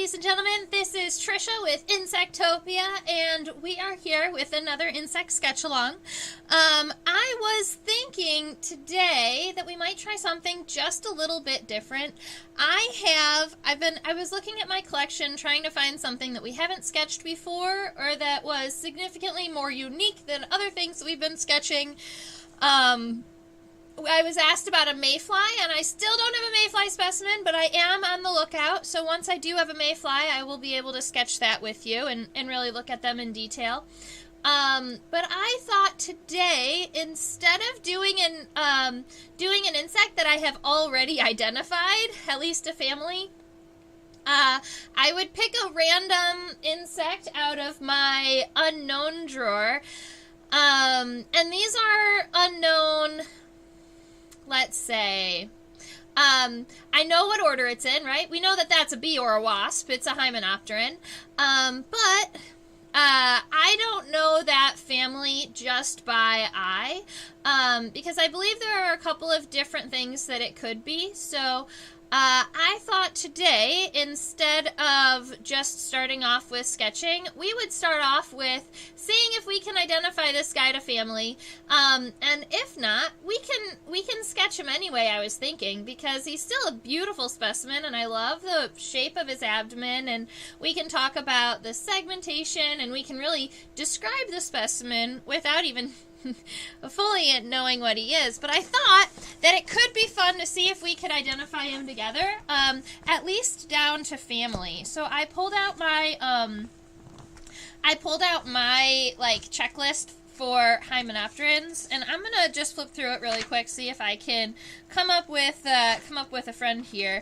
ladies and gentlemen, this is Trisha with Insectopia, and we are here with another insect sketch-along. I was thinking today that we might try something just a little bit different. I was looking at my collection trying to find something that we haven't sketched before, or that was significantly more unique than other things that we've been sketching. I was asked about a mayfly, and I still don't have a mayfly specimen, but I am on the lookout, so once I do have a mayfly, I will be able to sketch that with you and really look at them in detail. But I thought today, instead of doing an insect that I have already identified, at least a family, I would pick a random insect out of my unknown drawer, and these are unknown. Let's say, I know what order it's in, right? We know that that's a bee or a wasp. It's a hymenopteran. But I don't know that family just by eye, because I believe there are a couple of different things that it could be. So I thought today, instead of just starting off with sketching, we would start off with seeing if we can identify this guy to family, and if not, we can sketch him anyway, I was thinking, because he's still a beautiful specimen, and I love the shape of his abdomen, and we can talk about the segmentation, and we can really describe the specimen without even fully knowing what he is. But I thought that it could be fun to see if we could identify him together, at least down to family. So I pulled out my like checklist for hymenopterans, and I'm gonna just flip through it really quick, see if I can come up with a friend here.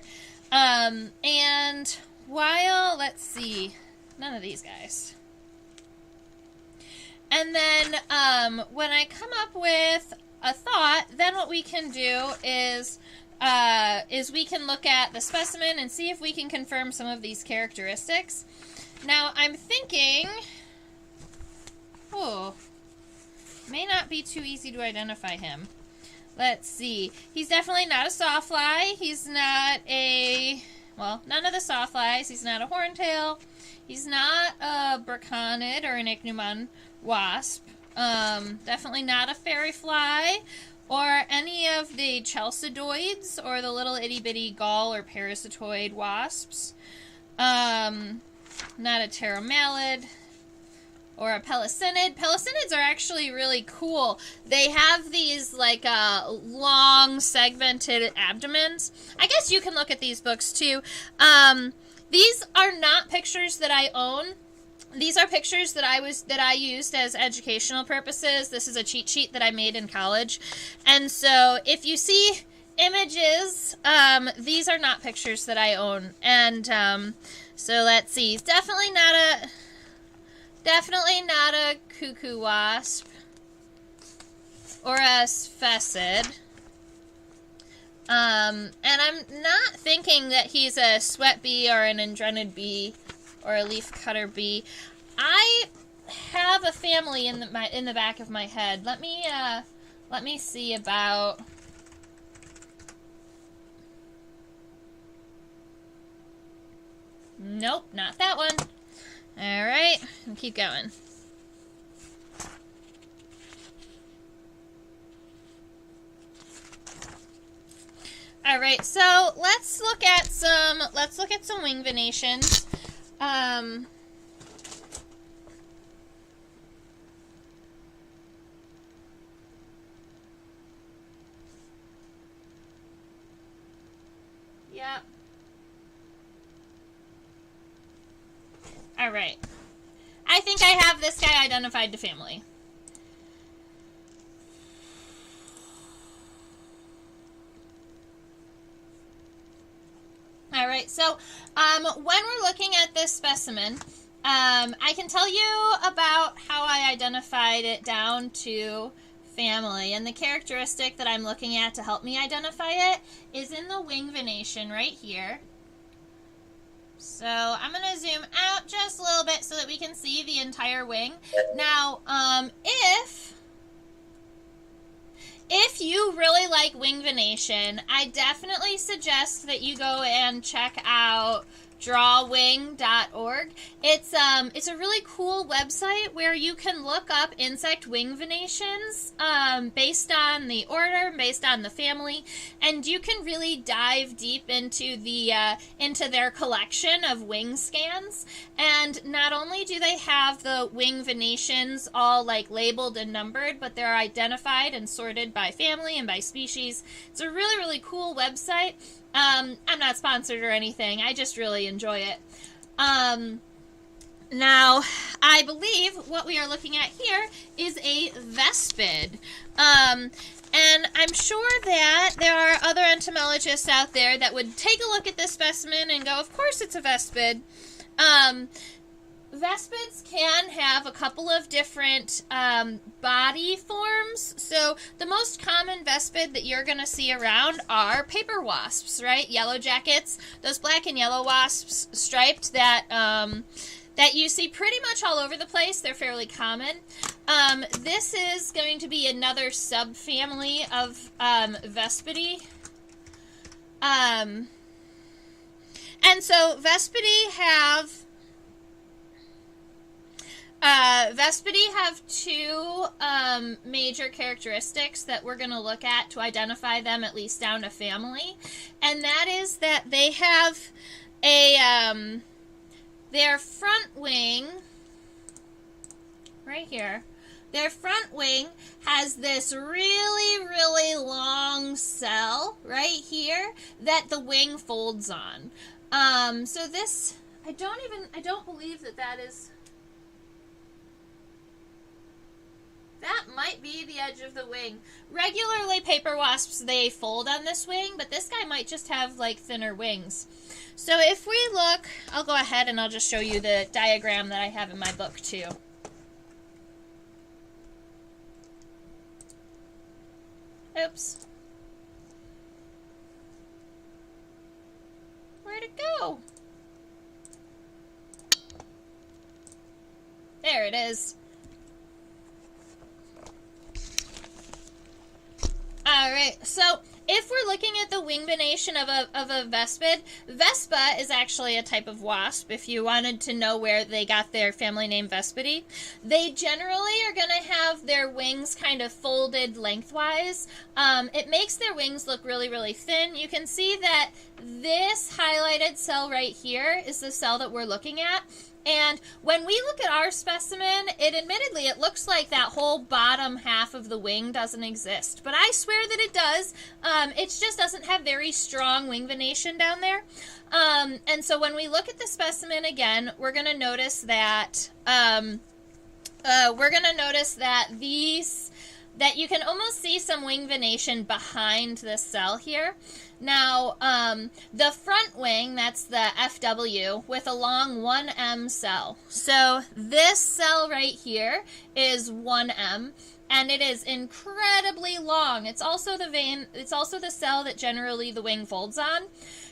And while, let's see, none of these guys. And then when I come up with a thought, then what we can do is we can look at the specimen and see if we can confirm some of these characteristics. Now, I'm thinking, may not be too easy to identify him. Let's see. He's definitely not a sawfly. He's not none of the sawflies. He's not a horntail. He's not a burconid or an ichneumon wasp. Definitely not a fairy fly or any of the chalcidoids or the little itty-bitty gall or parasitoid wasps. Not a pteromalid or a pelicinid. Pelicinids are actually really cool. They have these like long segmented abdomens. I guess you can look at these books too. These are not pictures that I own. These are pictures that I used as educational purposes. This is a cheat sheet that I made in college. And so if you see images, these are not pictures that I own. And so let's see. He's definitely not a cuckoo wasp or a sphesid. And I'm not thinking that he's a sweat bee or an andrenid bee or a leaf cutter bee. I have a family in the back of my head. Let me see about. Nope, not that one. All right, I'll keep going. All right, so let's look at some wing venations. Yeah. All right. I think I have this guy identified to family. All right, so when we're looking at this specimen, I can tell you about how I identified it down to family. And the characteristic that I'm looking at to help me identify it is in the wing venation right here. So I'm going to zoom out just a little bit so that we can see the entire wing. Now, if you really like wing venation, I definitely suggest that you go and check out drawwing.org. It's a really cool website where you can look up insect wing venations based on the order, based on the family, and you can really dive deep into into their collection of wing scans. And not only do they have the wing venations all like labeled and numbered, but they're identified and sorted by family and by species. It's a really, really cool website. I'm not sponsored or anything. I just really enjoy it. Now, I believe what we are looking at here is a vespid. And I'm sure that there are other entomologists out there that would take a look at this specimen and go, of course it's a vespid. Vespids can have a couple of different body forms. So the most common vespid that you're going to see around are paper wasps, right? Yellow jackets, those black and yellow wasps striped that that you see pretty much all over the place. They're fairly common. This is going to be another subfamily of Vespidae. And so Vespidae have two major characteristics that we're going to look at to identify them, at least down to family. And that is that they have their front wing, right here, their front wing has this really, really long cell right here that the wing folds on. So this, I don't believe that is... That might be the edge of the wing. Regularly, paper wasps, they fold on this wing, but this guy might just have, like, thinner wings. So if we look, I'll go ahead and I'll just show you the diagram that I have in my book, too. Oops. Where'd it go? There it is. Alright, so if we're looking at the wing venation of a vespid, Vespa is actually a type of wasp, if you wanted to know where they got their family name Vespidae. They generally are going to have their wings kind of folded lengthwise. It makes their wings look really, really thin. You can see that this highlighted cell right here is the cell that we're looking at. And when we look at our specimen, it looks like that whole bottom half of the wing doesn't exist. But I swear that it does. It just doesn't have very strong wing venation down there. And so when we look at the specimen again, we're going to notice that that you can almost see some wing venation behind this cell here. Now, the front wing, that's the FW, with a long 1M cell. So this cell right here is 1M, and it is incredibly long. It's also the cell that generally the wing folds on.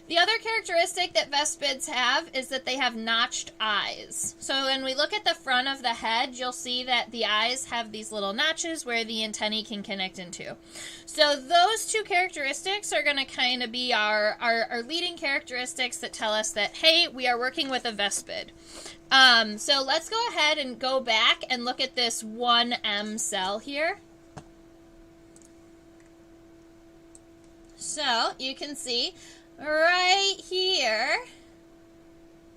The other characteristic that vespids have is that they have notched eyes. So when we look at the front of the head, you'll see that the eyes have these little notches where the antennae can connect into. So those two characteristics are going to kind of be our leading characteristics that tell us that, hey, we are working with a vespid. So let's go ahead and go back and look at this 1M cell here. So you can see right here,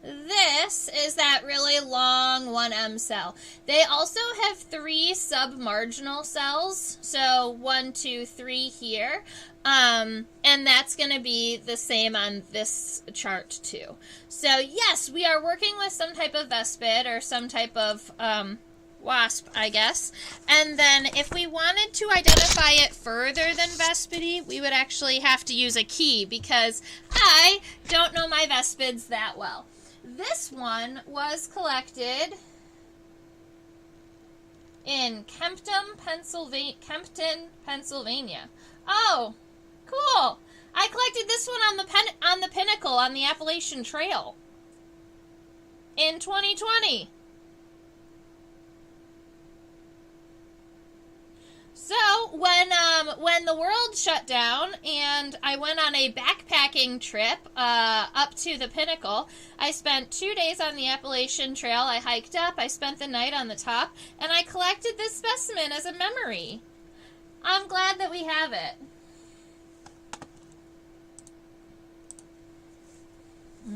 this is that really long 1M cell. They also have 3 submarginal cells, so 1, 2, 3 here, and that's going to be the same on this chart too. So yes, we are working with some type of vespid or some type of wasp, I guess. And then if we wanted to identify it further than Vespidae, we would actually have to use a key because I don't know my vespids that well. This one was collected in Kempton, Pennsylvania. Oh, cool. I collected this one on the Pinnacle on the Appalachian Trail in 2020. So when the world shut down and I went on a backpacking trip up to the pinnacle, I spent 2 days on the Appalachian Trail. I hiked up, I spent the night on the top, and I collected this specimen as a memory. I'm glad that we have it.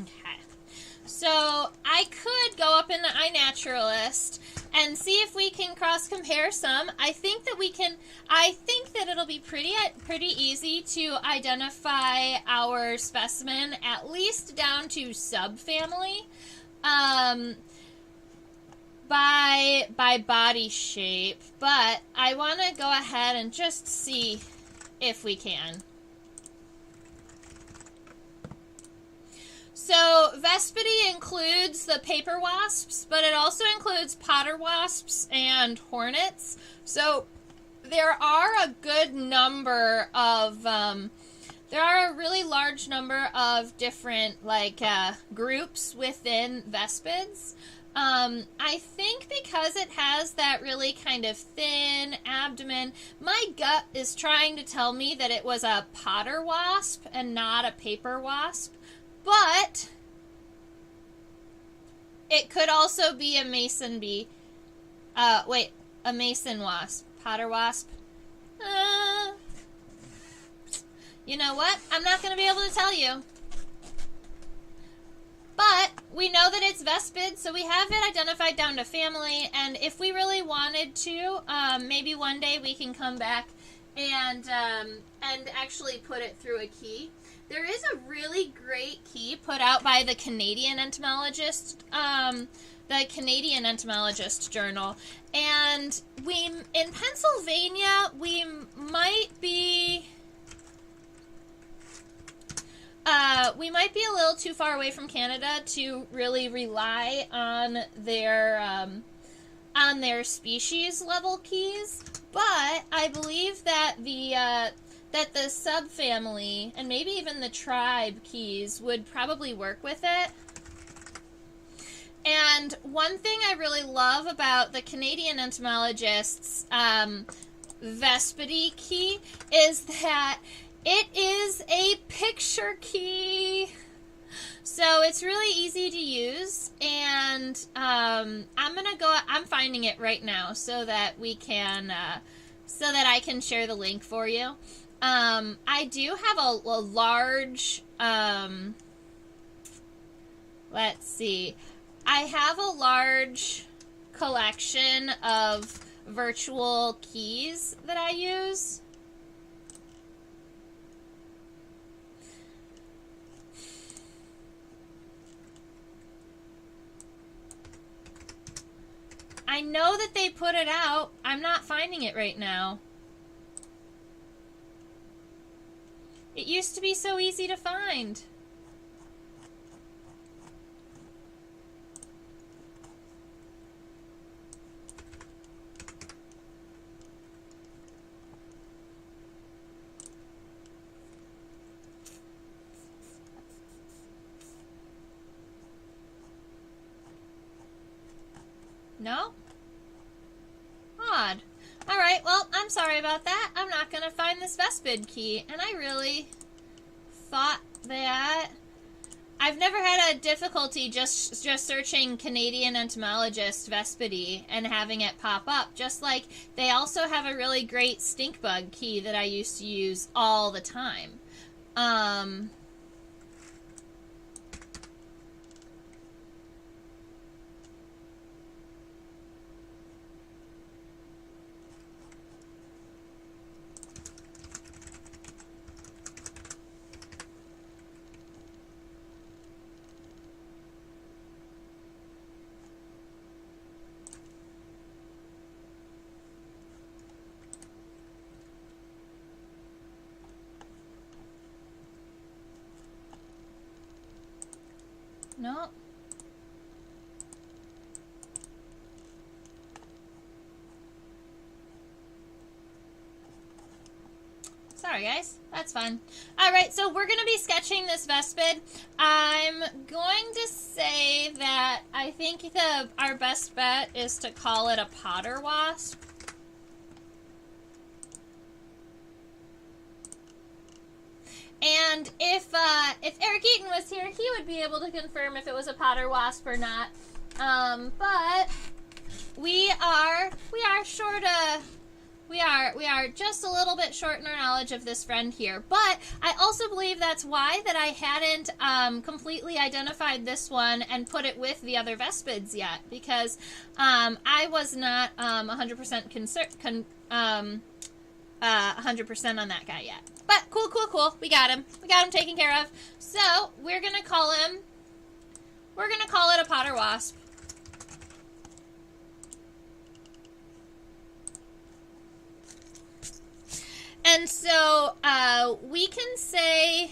Okay. So I could go up in the iNaturalist and see if we can cross-compare some. I think that it'll be pretty easy to identify our specimen, at least down to subfamily, by body shape. But I want to go ahead and just see if we can. So Vespidi includes the paper wasps, but it also includes potter wasps and hornets. So there are a good number of, there are a really large number of different groups within Vespids. I think because it has that really kind of thin abdomen, my gut is trying to tell me that it was a potter wasp and not a paper wasp. But it could also be a mason bee. A mason wasp. Potter wasp. You know what? I'm not going to be able to tell you. But we know that it's Vespid, so we have it identified down to family. And if we really wanted to, maybe one day we can come back and actually put it through a key. There is a really great key put out by the Canadian Entomologist, Journal, and in Pennsylvania we might be a little too far away from Canada to really rely on their species level keys, but I believe that the subfamily and maybe even the tribe keys would probably work with it. And one thing I really love about the Canadian Entomologist's Vespidi key is that it is a picture key. So it's really easy to use, and I'm finding it right now so that we can so that I can share the link for you. I do have a large, let's see, I have a large collection of virtual keys that I use. I know that they put it out. I'm not finding it right now. It used to be so easy to find. No? Odd. Alright, well, I'm sorry about that. I'm not going to find this Vespid key, and I really thought that... I've never had a difficulty just searching Canadian Entomologist Vespidi and having it pop up, just like they also have a really great stink bug key that I used to use all the time. No. Sorry, guys. That's fine. Alright, so we're going to be sketching this Vespid. I'm going to say that I think our best bet is to call it a potter wasp. And if Eric Eaton was here, he would be able to confirm if it was a potter wasp or not. But we are just a little bit short in our knowledge of this friend here. But I also believe that's why that I hadn't completely identified this one and put it with the other vespids yet, because I was not 100% 100% on that guy yet. But cool. We got him taken care of. So we're gonna call it a potter wasp. And so we can say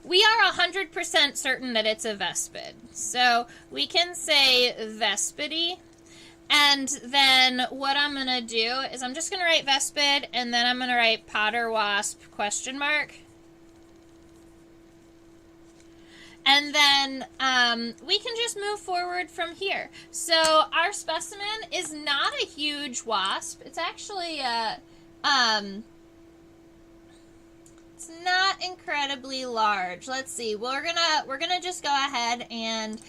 we are 100% certain that it's a vespid. So we can say vespidy. And then what I'm going to do is I'm just going to write vespid, and then I'm going to write potter wasp ? And then we can just move forward from here. So our specimen is not a huge wasp. It's actually it's not incredibly large. Let's see. We're gonna just go ahead and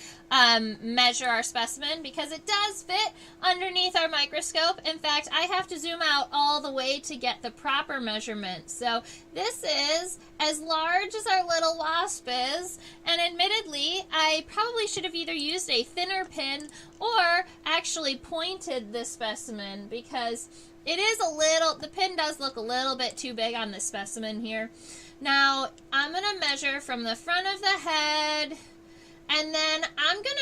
measure our specimen because it does fit underneath our microscope. In fact, I have to zoom out all the way to get the proper measurement. So this is as large as our little wasp is, and admittedly, I probably should have either used a thinner pin or actually pointed this specimen because it is the pin does look a little bit too big on this specimen here. Now, I'm going to measure from the front of the head, and then I'm going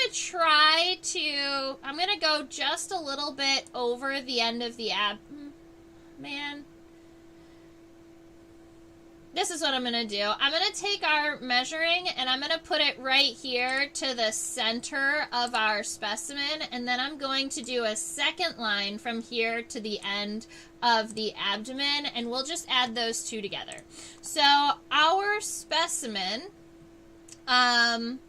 to go just a little bit over the end of the This is what I'm going to do. I'm going to take our measuring and I'm going to put it right here to the center of our specimen, and then I'm going to do a second line from here to the end of the abdomen, and we'll just add those two together. So our specimen, from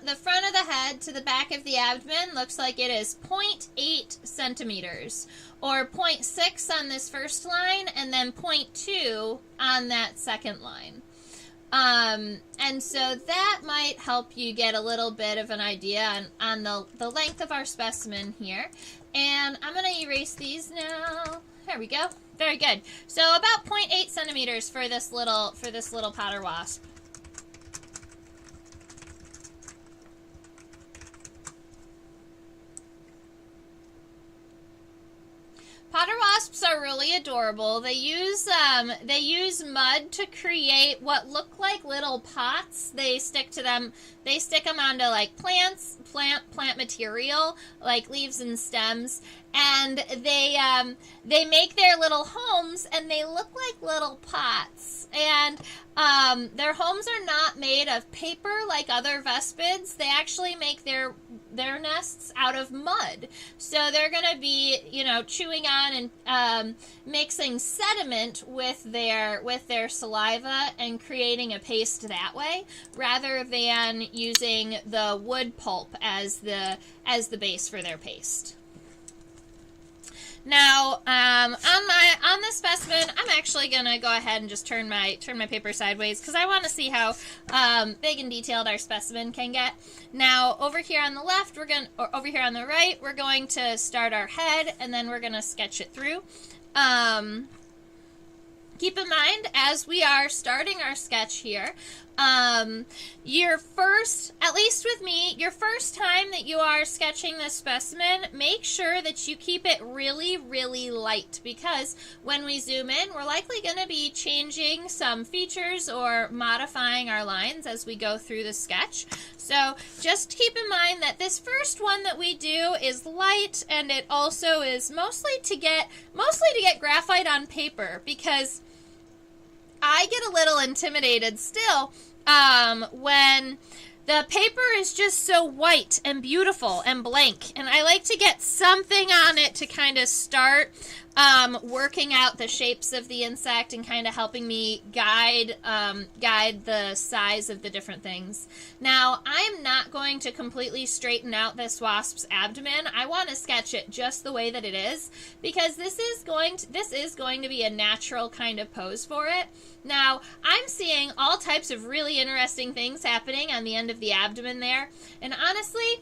the front of the head to the back of the abdomen, looks like it is 0.8 centimeters, or 0.6 on this first line, and then 0.2 on that second line. And so that might help you get a little bit of an idea on the length of our specimen here. And I'm going to erase these now. There we go. Very good. So about 0.8 centimeters for this little potter wasp. Potter wasps are really adorable. They use mud to create what look like little pots. They stick them onto like plant material, like leaves and stems, and they make their little homes, and they look like little pots. And their homes are not made of paper like other vespids. They actually make their nests out of mud. So they're going to be, chewing on and mixing sediment with their saliva and creating a paste that way, rather than using the wood pulp as the base for their paste. Now, on this specimen, I'm actually gonna go ahead and just turn my paper sideways because I want to see how big and detailed our specimen can get. Now, over here on the left, over here on the right, we're going to start our head, and then we're gonna sketch it through. Keep in mind, as we are starting our sketch here, your first time that you are sketching this specimen, make sure that you keep it really, really light, because when we zoom in, we're likely going to be changing some features or modifying our lines as we go through the sketch. So just keep in mind that this first one that we do is light, and it also is mostly to get graphite on paper, because I get a little intimidated still when the paper is just so white and beautiful and blank, and I like to get something on it to kind of start working out the shapes of the insect and kind of helping me guide the size of the different things. Now, I'm not going to completely straighten out this wasp's abdomen. I want to sketch it just the way that it is, because this is going to be a natural kind of pose for it. Now, I'm seeing all types of really interesting things happening on the end of the abdomen there, and honestly,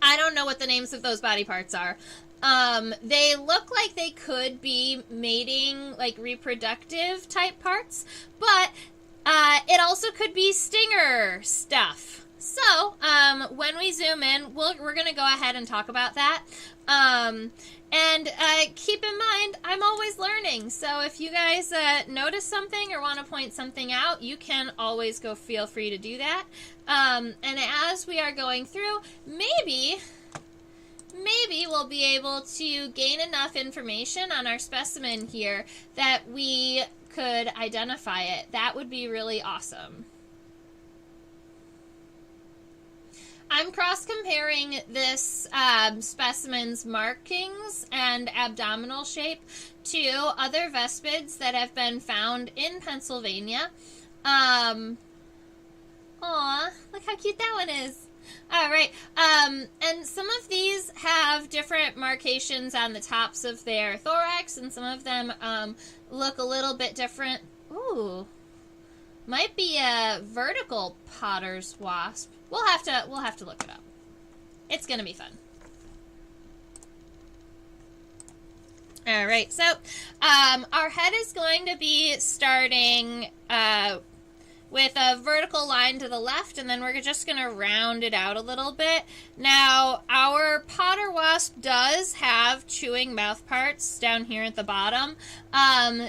I don't know what the names of those body parts are. They look like they could be mating, like reproductive type parts, but it also could be stinger stuff. So, when we zoom in, we're going to go ahead and talk about that. And keep in mind, I'm always learning. So if you guys notice something or want to point something out, you can always feel free to do that. And as we are going through, maybe we'll be able to gain enough information on our specimen here that we could identify it. That would be really awesome. I'm cross-comparing this specimen's markings and abdominal shape to other vespids that have been found in Pennsylvania. Aw, look how cute that one is. All right, and some of these have different markations on the tops of their thorax, and some of them look a little bit different. Ooh, might be a vertical potter's wasp. We'll have to look it up. It's gonna be fun. All right, so our head is going to be starting with a vertical line to the left, and then we're just going to round it out a little bit. Now, our potter wasp does have chewing mouth parts down here at the bottom.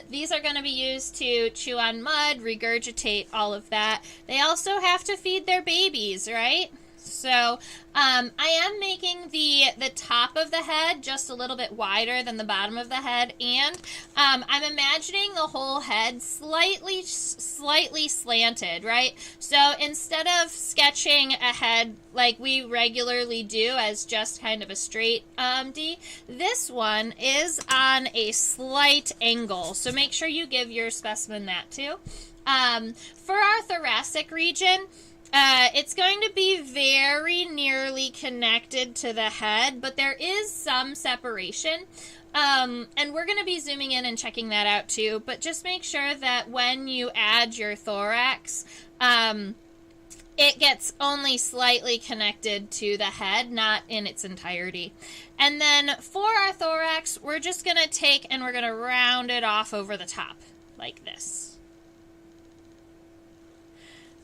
These are going to be used to chew on mud, regurgitate, all of that. They also have to feed their babies, right? So I am making the top of the head just a little bit wider than the bottom of the head, and I'm imagining the whole head slightly slanted, right? So instead of sketching a head like we regularly do as just kind of a straight D, this one is on a slight angle. So make sure you give your specimen that too. For our thoracic region, it's going to be very nearly connected to the head, but there is some separation. And we're going to be zooming in and checking that out too, but just make sure that when you add your thorax, it gets only slightly connected to the head, not in its entirety. And then for our thorax, we're just going to take and we're going to round it off over the top, like this.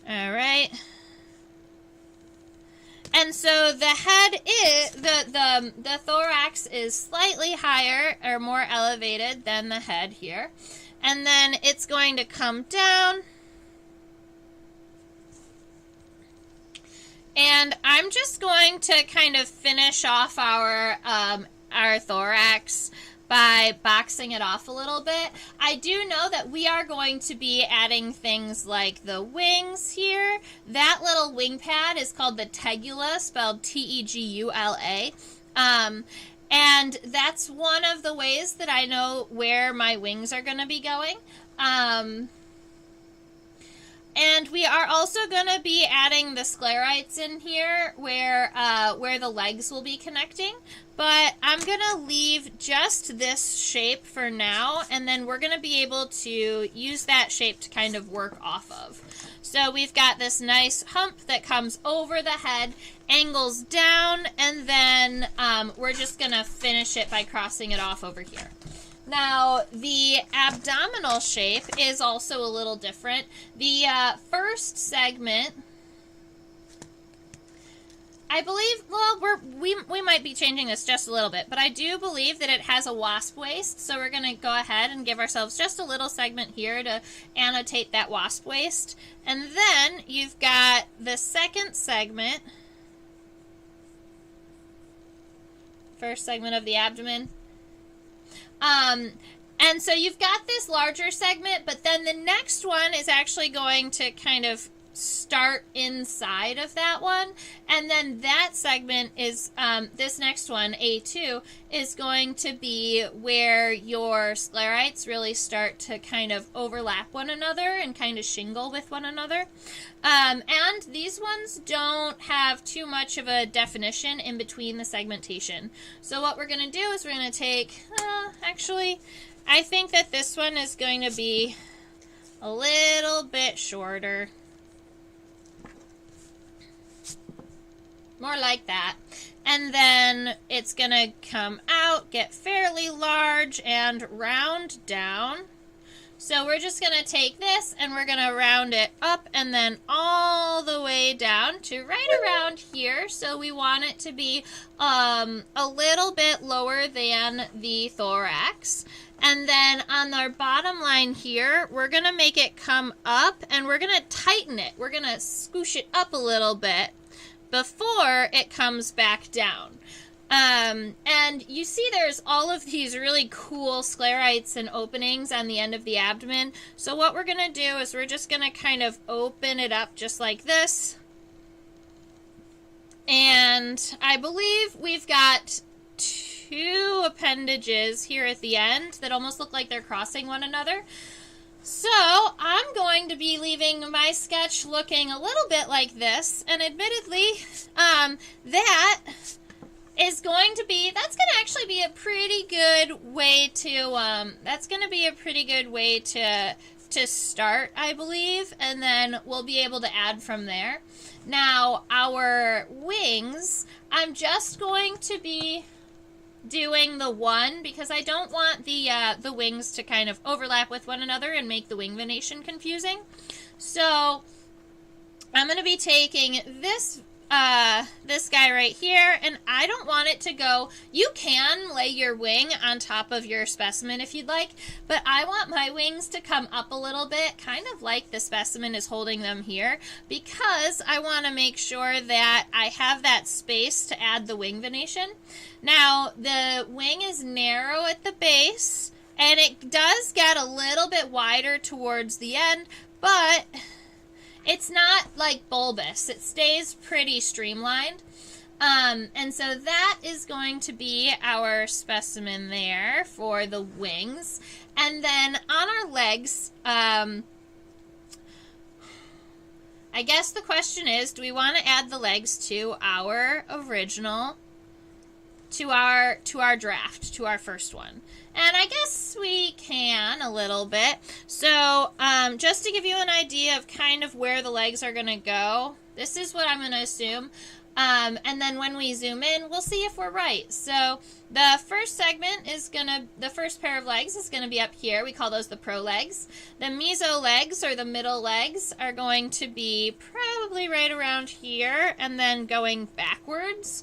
All right. And so the head is, the thorax is slightly higher or more elevated than the head here. And then it's going to come down. And I'm just going to kind of finish off our thorax by boxing it off a little bit. I do know that we are going to be adding things like the wings here. That little wing pad is called the tegula, spelled Tegula. And that's one of the ways that I know where my wings are going to be going. And we are also going to be adding the sclerites in here where the legs will be connecting. But I'm going to leave just this shape for now, and then we're going to be able to use that shape to kind of work off of. So we've got this nice hump that comes over the head, angles down, and then we're just going to finish it by crossing it off over here. Now, the abdominal shape is also a little different. The first segment, I believe, well, we might be changing this just a little bit, but I do believe that it has a wasp waist, so we're going to go ahead and give ourselves just a little segment here to annotate that wasp waist. And then you've got the second segment, first segment of the abdomen. And so you've got this larger segment, but then the next one is actually going to kind of start inside of that one, and then that segment is this next one, A2, is going to be where your sclerites really start to kind of overlap one another and kind of shingle with one another. And these ones don't have too much of a definition in between the segmentation. So what we're going to do is we're going to take, actually, I think that this one is going to be a little bit shorter. More like that. And then it's going to come out, get fairly large, and round down. So we're just going to take this and we're going to round it up and then all the way down to right around here. So we want it to be a little bit lower than the thorax. And then on our bottom line here, we're going to make it come up and we're going to tighten it. We're going to scoosh it up a little bit before it comes back down. And you see there's all of these really cool sclerites and openings on the end of the abdomen. So what we're going to do is we're just going to kind of open it up just like this. And I believe we've got two appendages here at the end that almost look like they're crossing one another. So I'm going to be leaving my sketch looking a little bit like this, and admittedly, that is going to be, that's going to actually be a pretty good way to, to start, I believe, and then we'll be able to add from there. Now, our wings, I'm just going to be doing the one because I don't want the wings to kind of overlap with one another and make the wing venation confusing. So I'm going to be taking this this guy right here, and I don't want it to go, you can lay your wing on top of your specimen if you'd like, but I want my wings to come up a little bit, kind of like the specimen is holding them here, because I want to make sure that I have that space to add the wing venation. Now, the wing is narrow at the base, and it does get a little bit wider towards the end, but it's not like bulbous. It stays pretty streamlined. And so that is going to be our specimen there for the wings. And then on our legs, I guess the question is, do we want to add the legs to our original, to our draft, to our first one? And I guess we can a little bit. So just to give you an idea of kind of where the legs are going to go, this is what I'm going to assume. And then when we zoom in, we'll see if we're right. So the first segment is the first pair of legs is going to be up here. We call those the pro legs. The meso legs, or the middle legs, are going to be probably right around here and then going backwards.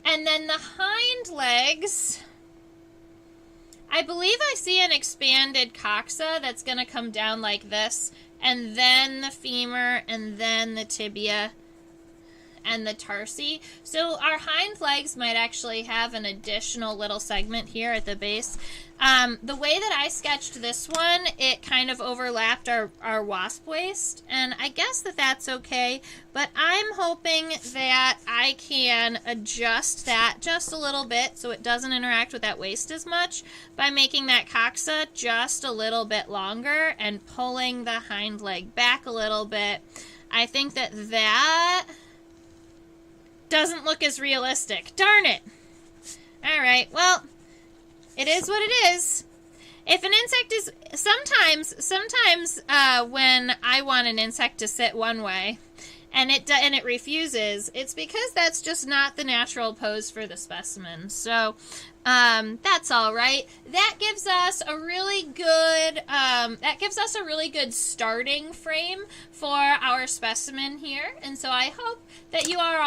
And then the hind legs, I believe I see an expanded coxa that's going to come down like this, and then the femur, and then the tibia, and the tarsi. So our hind legs might actually have an additional little segment here at the base. The way that I sketched this one, it kind of overlapped our wasp waist, and I guess that's okay, but I'm hoping that I can adjust that just a little bit so it doesn't interact with that waist as much by making that coxa just a little bit longer and pulling the hind leg back a little bit. I think that doesn't look as realistic. Darn it. Alright, well, it is what it is. If an insect is, sometimes when I want an insect to sit one way and it refuses, it's because that's just not the natural pose for the specimen. So that's all right. That gives us a really good starting frame for our specimen here. And so I hope that you are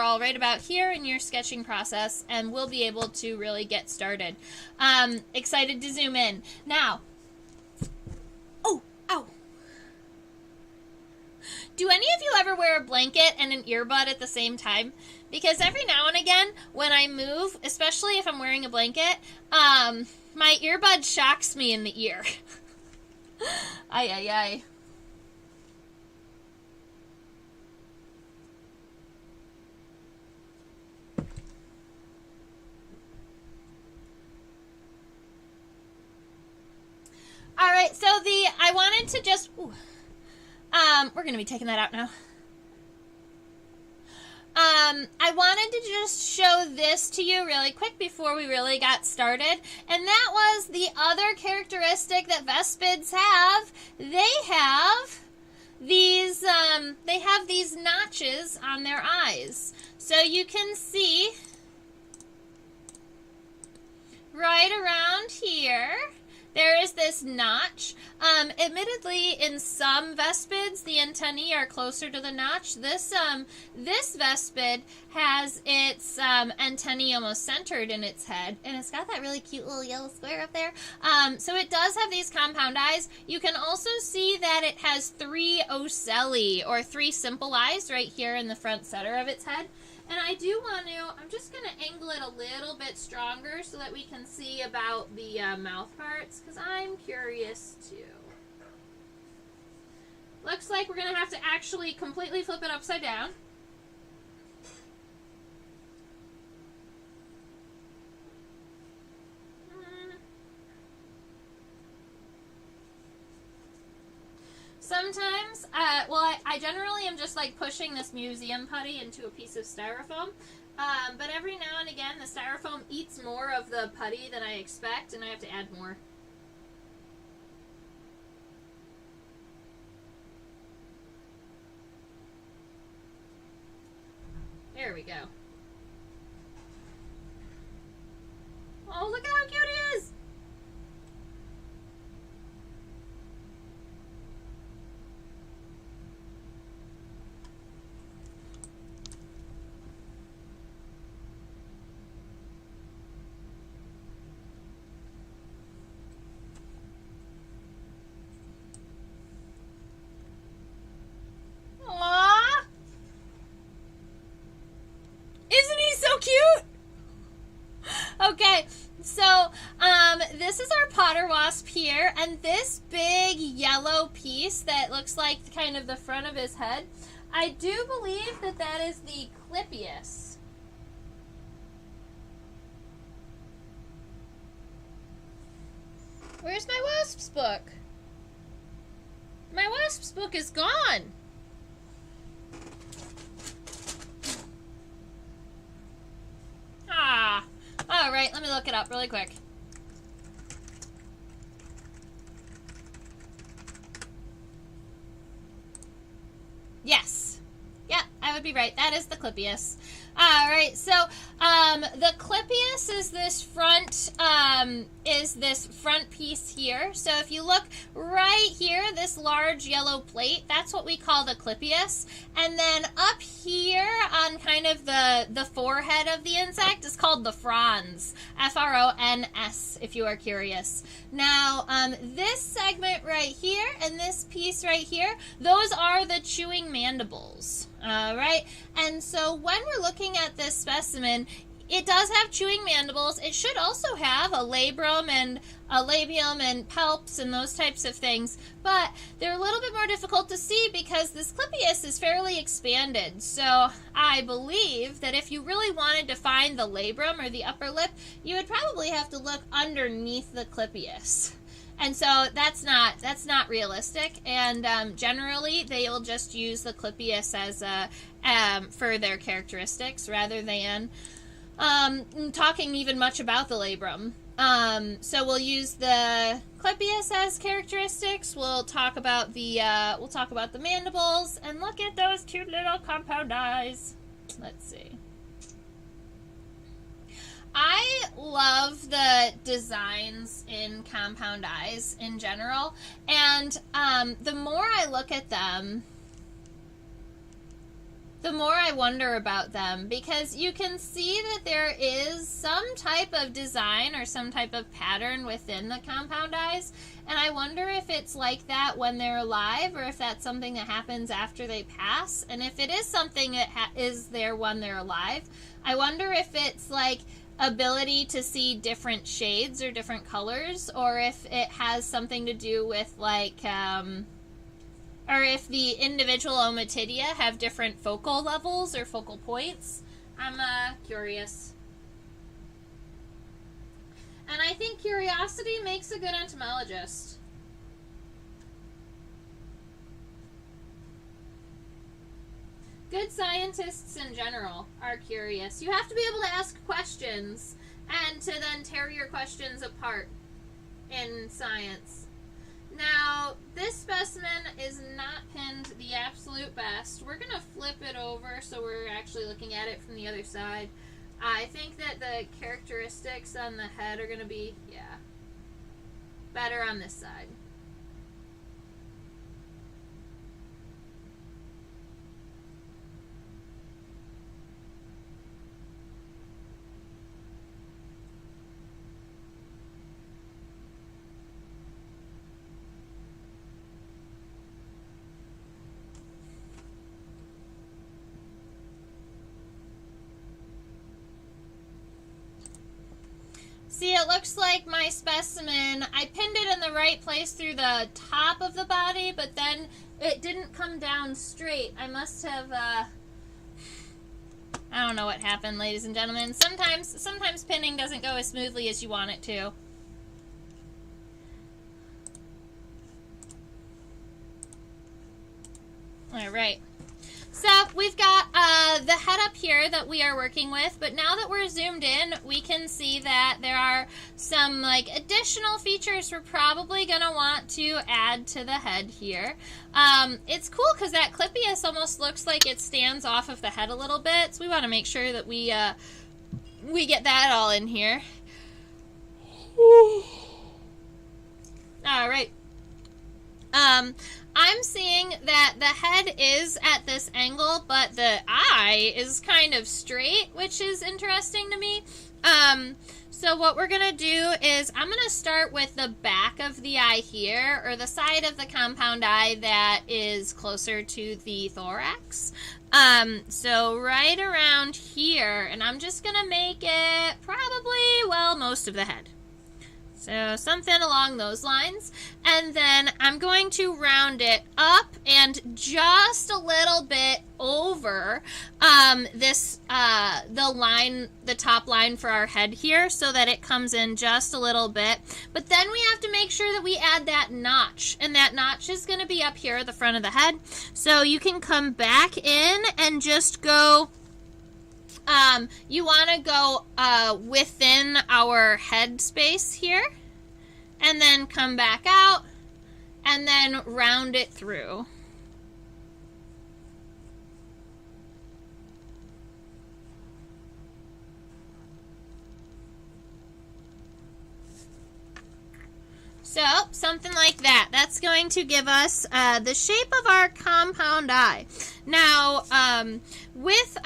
all right about here in your sketching process, and we'll be able to really get started. Excited to zoom in now. Oh, ow. Do any of you ever wear a blanket and an earbud at the same time? Because every now and again, when I move, especially if I'm wearing a blanket, my earbud shocks me in the ear. Ay, ay, ay. right, so I wanted to just, we're going to be taking that out now. I wanted to just show this to you really quick before we really got started, and that was the other characteristic that Vespids have. They have these notches on their eyes. So you can see right around here, there is this notch. Admittedly, in some Vespids, the antennae are closer to the notch. This Vespid has its antennae almost centered in its head, and it's got that really cute little yellow square up there. So it does have these compound eyes. You can also see that it has 3 ocelli, or 3 simple eyes, right here in the front center of its head. And I do want to, I'm just going to angle it a little bit stronger so that we can see about the mouth parts, because I'm curious too. Looks like we're going to have to actually completely flip it upside down. Sometimes, I generally am just like pushing this museum putty into a piece of styrofoam, but every now and again the styrofoam eats more of the putty than I expect, and I have to add more. There we go. Oh, look at how cute he is! Aww! Isn't he so cute? Okay, so this is our potter wasp here, and this big yellow piece that looks like kind of the front of his head, I do believe that that is the Clypeus. Where's my wasps book? My wasps book is gone. Ah. All right, let me look it up really quick. Yes. Yeah, I would be right. That is the Clypeus. All right, so the Clypeus is this front piece here. So if you look right here, this large yellow plate, that's what we call the Clypeus. And then up here on kind of the forehead of the insect is called the frons, F-R-O-N-S, if you are curious. Now, this segment right here and this piece right here, those are the chewing mandibles. All right, and so when we're looking at this specimen, it does have chewing mandibles. It should also have a labrum and a labium and palps and those types of things, but they're a little bit more difficult to see because this Clypeus is fairly expanded. So I believe that if you really wanted to find the labrum or the upper lip, you would probably have to look underneath the Clypeus. And so that's not realistic, and generally they'll just use the Clypeus as for their characteristics rather than talking even much about the labrum. So we'll use the Clypeus as characteristics. We'll talk about the mandibles, and look at those cute little compound eyes. Let's see. I love the designs in compound eyes in general, and the more I look at them, the more I wonder about them, because you can see that there is some type of design or some type of pattern within the compound eyes, and I wonder if it's like that when they're alive or if that's something that happens after they pass. And if it is something that is there when they're alive, I wonder if it's like ability to see different shades or different colors, or if it has something to do with like or if the individual ommatidia have different focal levels or focal points. I'm curious. And I think curiosity makes a good entomologist. good scientists in general are curious. You have to be able to ask questions and to then tear your questions apart in science. Now, this specimen is not pinned the absolute best. We're going to flip it over so we're actually looking at it from the other side. I think that the characteristics on the head are going to be, better on this side. See, it looks like my specimen, I pinned it in the right place through the top of the body, but then it didn't come down straight. I must have, I don't know what happened, ladies and gentlemen. Sometimes pinning doesn't go as smoothly as you want it to. All right. So we've got the head up here that we are working with, but now that we're zoomed in, we can see that there are some like additional features we're probably going to want to add to the head here. It's cool because that clypeus almost looks like it stands off of the head a little bit, so we want to make sure that we get that all in here. All right. I'm seeing that the head is at this angle, but the eye is kind of straight, which is interesting to me. So what we're going to do is I'm going to start with the back of the eye here, or the side of the compound eye that is closer to the thorax. So right around here, and I'm just going to make it probably, well, most of the head. So something along those lines. And then I'm going to round it up and just a little bit over the top line for our head here so that it comes in just a little bit. But then we have to make sure that we add that notch. And that notch is going to be up here at the front of the head. So you can come back in and just go... you want to go within our head space here, and then come back out, and then round it through. So, something like that. That's going to give us the shape of our compound eye. Now, with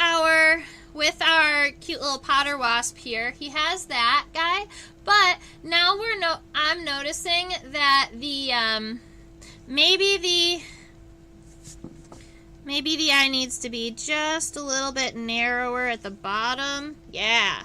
our cute little potter wasp here, he has that guy, but now I'm noticing that the maybe the eye needs to be just a little bit narrower at the bottom. Yeah.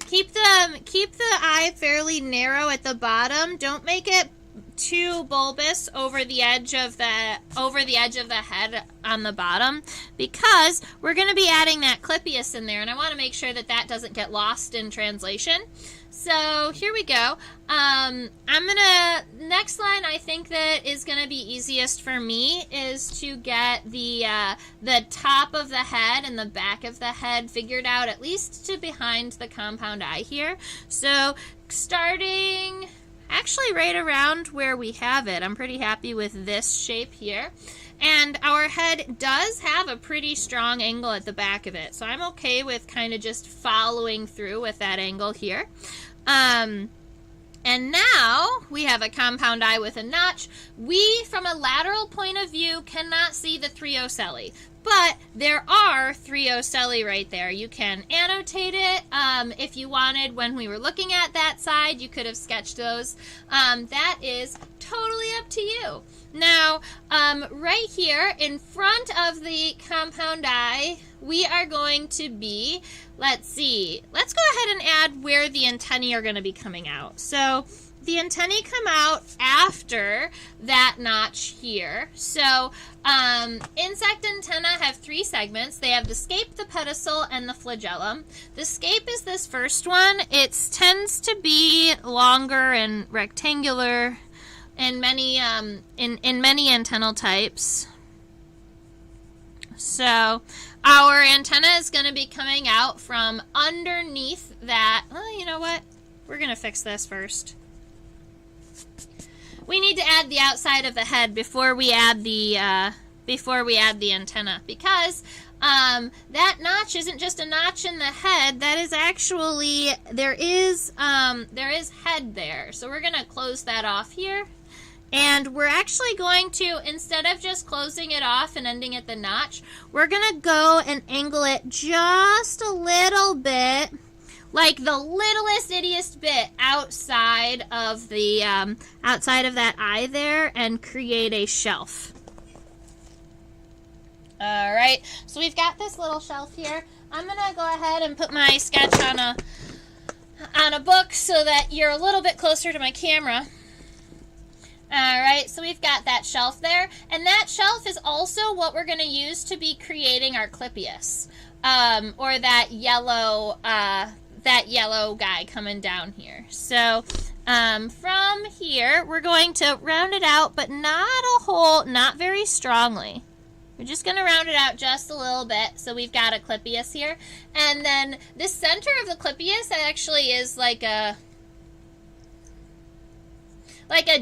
Keep the eye fairly narrow at the bottom. Don't make it too bulbous over the edge of the head on the bottom, because we're going to be adding that clypeus in there, and I want to make sure that that doesn't get lost in translation. So here we go. Next line I think that is gonna be easiest for me is to get the top of the head and the back of the head figured out, at least to behind the compound eye here. So starting actually right around where we have it, I'm pretty happy with this shape here. And our head does have a pretty strong angle at the back of it, so I'm okay with kind of just following through with that angle here. And now we have a compound eye with a notch. We, from a lateral point of view, cannot see the 3 ocelli, but there are 3 ocelli right there. You can annotate it if you wanted. When we were looking at that side, you could have sketched those. That is totally up to you. Now, right here in front of the compound eye, we are going to be, let's go ahead and add where the antennae are going to be coming out. So the antennae come out after that notch here. So insect antennae have 3 segments. They have the scape, the pedicel, and the flagellum. The scape is this first one. It tends to be longer and rectangular in many antennal types. So our antenna is going to be coming out from underneath that. Oh, you know what? We're going to fix this first. We need to add the outside of the head before we add the antenna, because that notch isn't just a notch in the head. That is actually, there is head there. So we're going to close that off here. And we're actually going to, instead of just closing it off and ending at the notch, we're going to go and angle it just a little bit, like the littlest ittiest bit outside of that eye there, and create a shelf. All right, so we've got this little shelf here. I'm going to go ahead and put my sketch on a book so that you're a little bit closer to my camera. All right, so we've got that shelf there, and that shelf is also what we're going to use to be creating our clypeus, or that yellow guy coming down here. So from here, we're going to round it out, but not very strongly. We're just going to round it out just a little bit, so we've got a clypeus here. And then the center of the clypeus actually is like a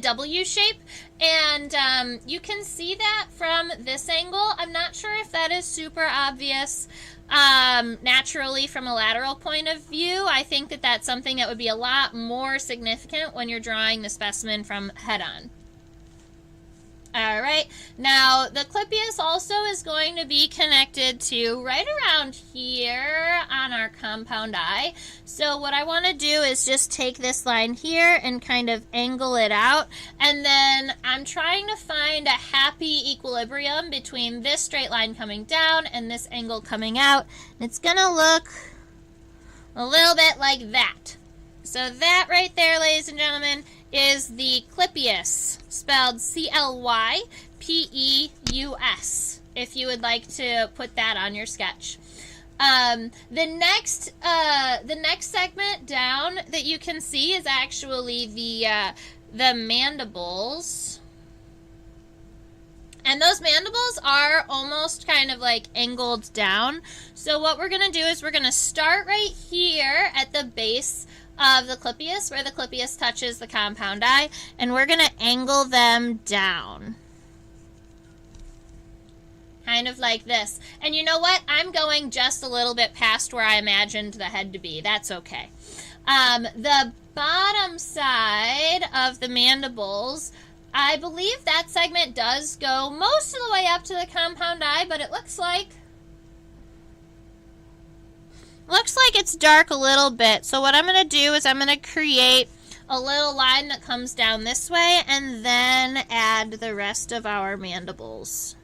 W shape, and you can see that from this angle. I'm not sure if that is super obvious naturally from a lateral point of view. I think that that's something that would be a lot more significant when you're drawing the specimen from head on. All right, now the clypeus also is going to be connected to right around here on our compound eye. So what I want to do is just take this line here and kind of angle it out, and then I'm trying to find a happy equilibrium between this straight line coming down and this angle coming out. It's going to look a little bit like that. So that right there, ladies and gentlemen, is the clypeus, spelled C-L-Y-P-E-U-S, if you would like to put that on your sketch. The next segment down that you can see is actually the mandibles. And those mandibles are almost kind of like angled down. So what we're going to do is we're going to start right here at the base of the clypeus, where the clypeus touches the compound eye, and we're going to angle them down. Kind of like this. And you know what? I'm going just a little bit past where I imagined the head to be. That's okay. The bottom side of the mandibles, I believe that segment does go most of the way up to the compound eye, but it looks like it's dark a little bit. So what I'm going to do is I'm going to create a little line that comes down this way and then add the rest of our mandibles.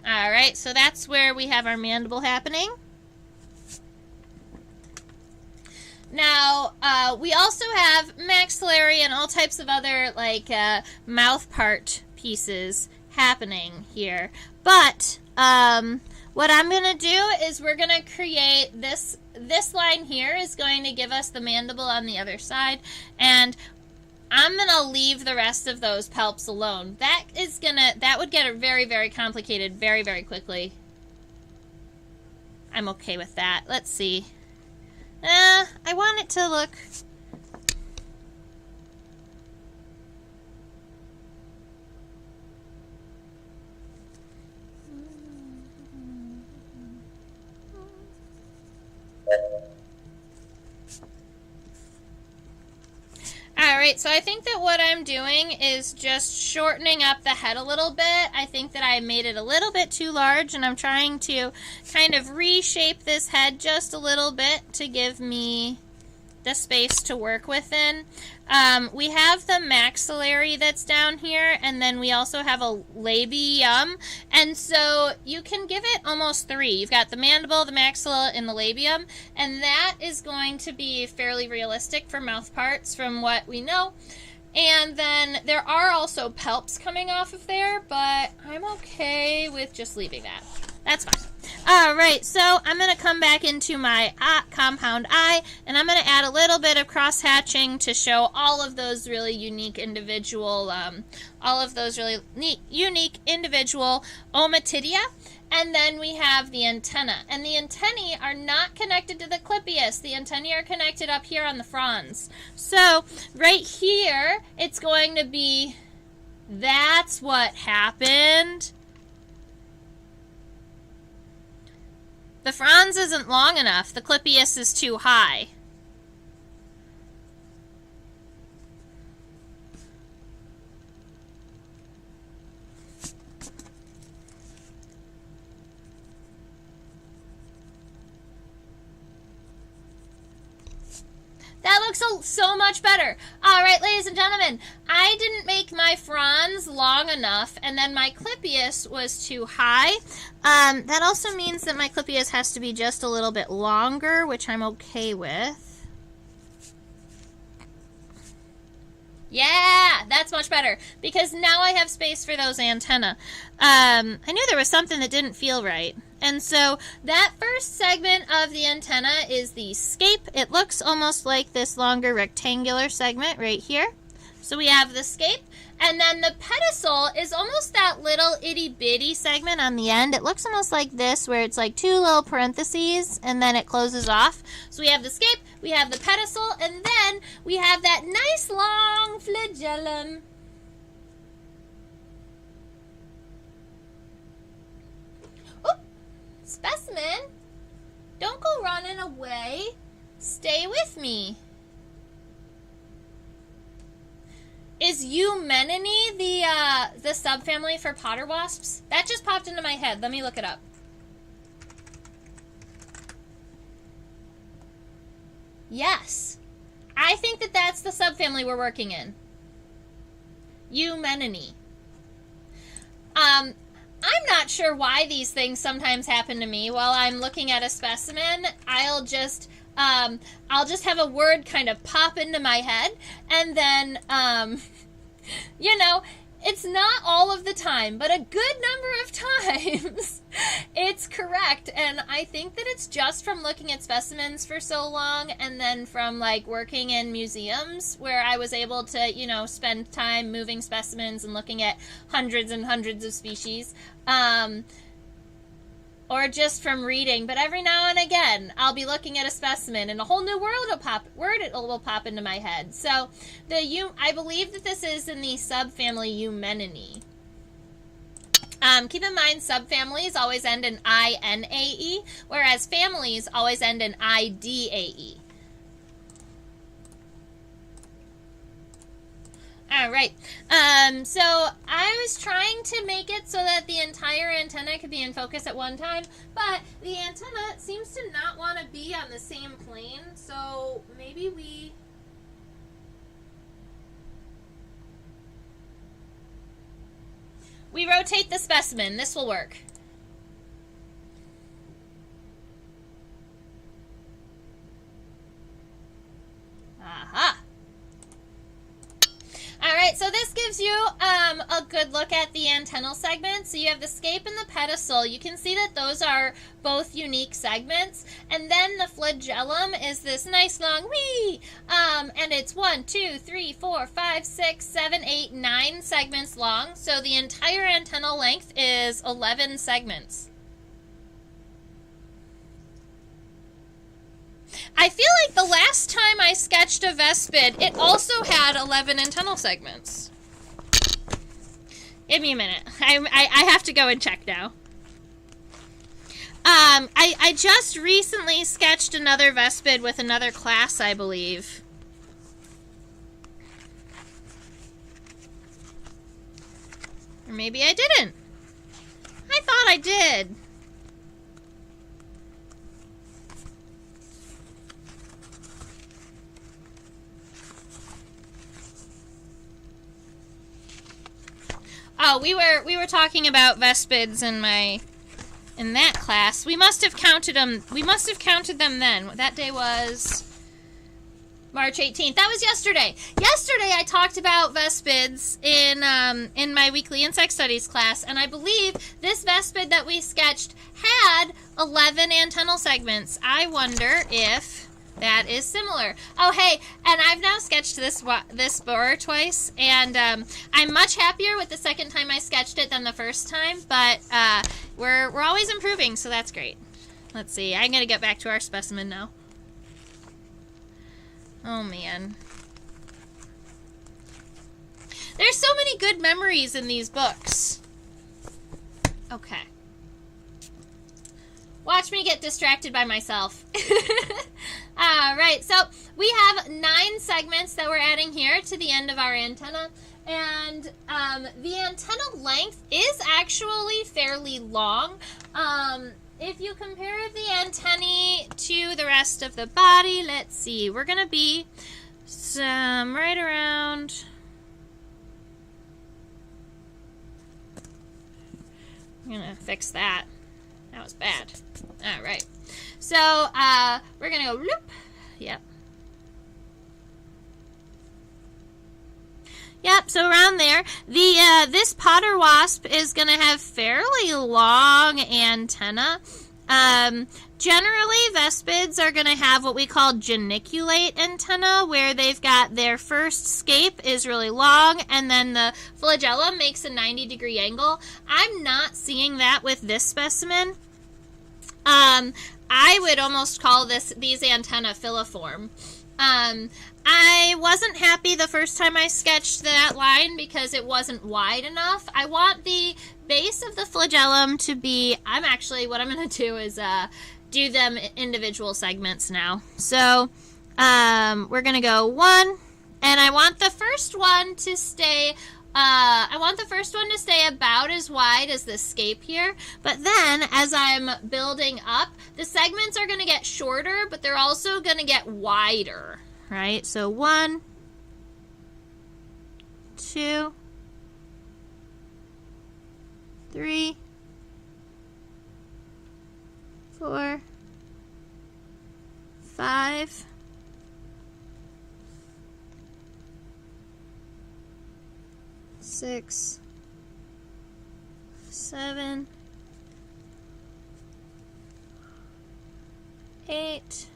All right, so that's where we have our mandible happening. Now, we also have maxillary and all types of other like mouth part pieces happening here. But what I'm going to do is we're going to create this line here is going to give us the mandible on the other side, and I'm going to leave the rest of those palps alone. That would get very, very complicated very, very quickly. I'm okay with that. Let's see. I want it to look... Alright, so I think that what I'm doing is just shortening up the head a little bit. I think that I made it a little bit too large, and I'm trying to kind of reshape this head just a little bit to give me the space to work within. We have the maxillary that's down here, and then we also have a labium, and so you can give it almost three. You've got the mandible, the maxilla, and the labium, and that is going to be fairly realistic for mouth parts from what we know. And then there are also palps coming off of there, but I'm okay with just leaving that. That's fine. All right, so I'm going to come back into my compound eye, and I'm going to add a little bit of cross-hatching to show all of those really unique individual, ommatidia. And then we have the antenna. And the antennae are not connected to the clypeus. The antennae are connected up here on the frons. So right here, it's going to be, that's what happened. The frons isn't long enough. The clypeus is too high. That looks so much better. All right, ladies and gentlemen, I didn't make my frons long enough, and then my clypeus was too high. That also means that my clypeus has to be just a little bit longer, which I'm okay with. Yeah, that's much better, because now I have space for those antennae. I knew there was something that didn't feel right. And so that first segment of the antenna is the scape. It looks almost like this longer rectangular segment right here. So we have the scape. And then the pedicel is almost that little itty-bitty segment on the end. It looks almost like this, where it's like two little parentheses, and then it closes off. So we have the scape, we have the pedicel, and then we have that nice long flagellum. Oh, specimen, don't go running away. Stay with me. Is Eumenine the subfamily for potter wasps? That just popped into my head. Let me look it up. Yes. I think that that's the subfamily we're working in. Eumenine. I'm not sure why these things sometimes happen to me. While I'm looking at a specimen, I'll just have a word kind of pop into my head, and then, you know, it's not all of the time, but a good number of times it's correct. And I think that it's just from looking at specimens for so long, and then from like working in museums where I was able to, you know, spend time moving specimens and looking at hundreds and hundreds of species. Or just from reading, but every now and again, I'll be looking at a specimen and a whole new word will pop into my head. So, I believe that this is in the subfamily Eumenine. Keep in mind, subfamilies always end in I-N-A-E, whereas families always end in I-D-A-E. All right, so I was trying to make it so that the entire antenna could be in focus at one time, but the antenna seems to not want to be on the same plane, so maybe we rotate the specimen. This will work. Aha. All right, so this gives you a good look at the antennal segments. So you have the scape and the pedicel. You can see that those are both unique segments. And then the flagellum is this nice long wee. And it's 1, 2, 3, 4, 5, 6, 7, 8, 9 segments long. So the entire antennal length is 11 segments. I feel like the last time I sketched a vespid, it also had 11 antennal segments. Give me a minute. I have to go and check now. I just recently sketched another vespid with another class, I believe. Or maybe I didn't. I thought I did. Oh, we were talking about vespids in that class. We must have counted them. We must have counted them then. That day was March 18th. That was yesterday. Yesterday I talked about vespids in my weekly insect studies class, and I believe this vespid that we sketched had 11 antennal segments. I wonder if that is similar. Oh, hey, and I've now sketched this borer twice, and I'm much happier with the second time I sketched it than the first time, but we're always improving, so that's great. Let's see. I'm going to get back to our specimen now. Oh, man. There's so many good memories in these books. Okay. Watch me get distracted by myself. Alright, so we have 9 segments that we're adding here to the end of our antenna. And the antenna length is actually fairly long. If you compare the antennae to the rest of the body, let's see, we're going to be right around... I'm going to fix that. That was bad. All right. So we're going to go loop. Yep. Yep, so around there. This potter wasp is going to have fairly long antenna. Generally, vespids are going to have what we call geniculate antenna, where they've got their first scape is really long, and then the flagellum makes a 90-degree angle. I'm not seeing that with this specimen. I would almost call these antennae filiform. I wasn't happy the first time I sketched that line because it wasn't wide enough. I want the base of the flagellum to be, what I'm going to do is do them individual segments now. So we're going to go 1, and I want the first one to stay about as wide as the scape here, but then as I'm building up, the segments are going to get shorter, but they're also going to get wider, right? So 1, 2, 3, 4, 5, 6, 7, 8,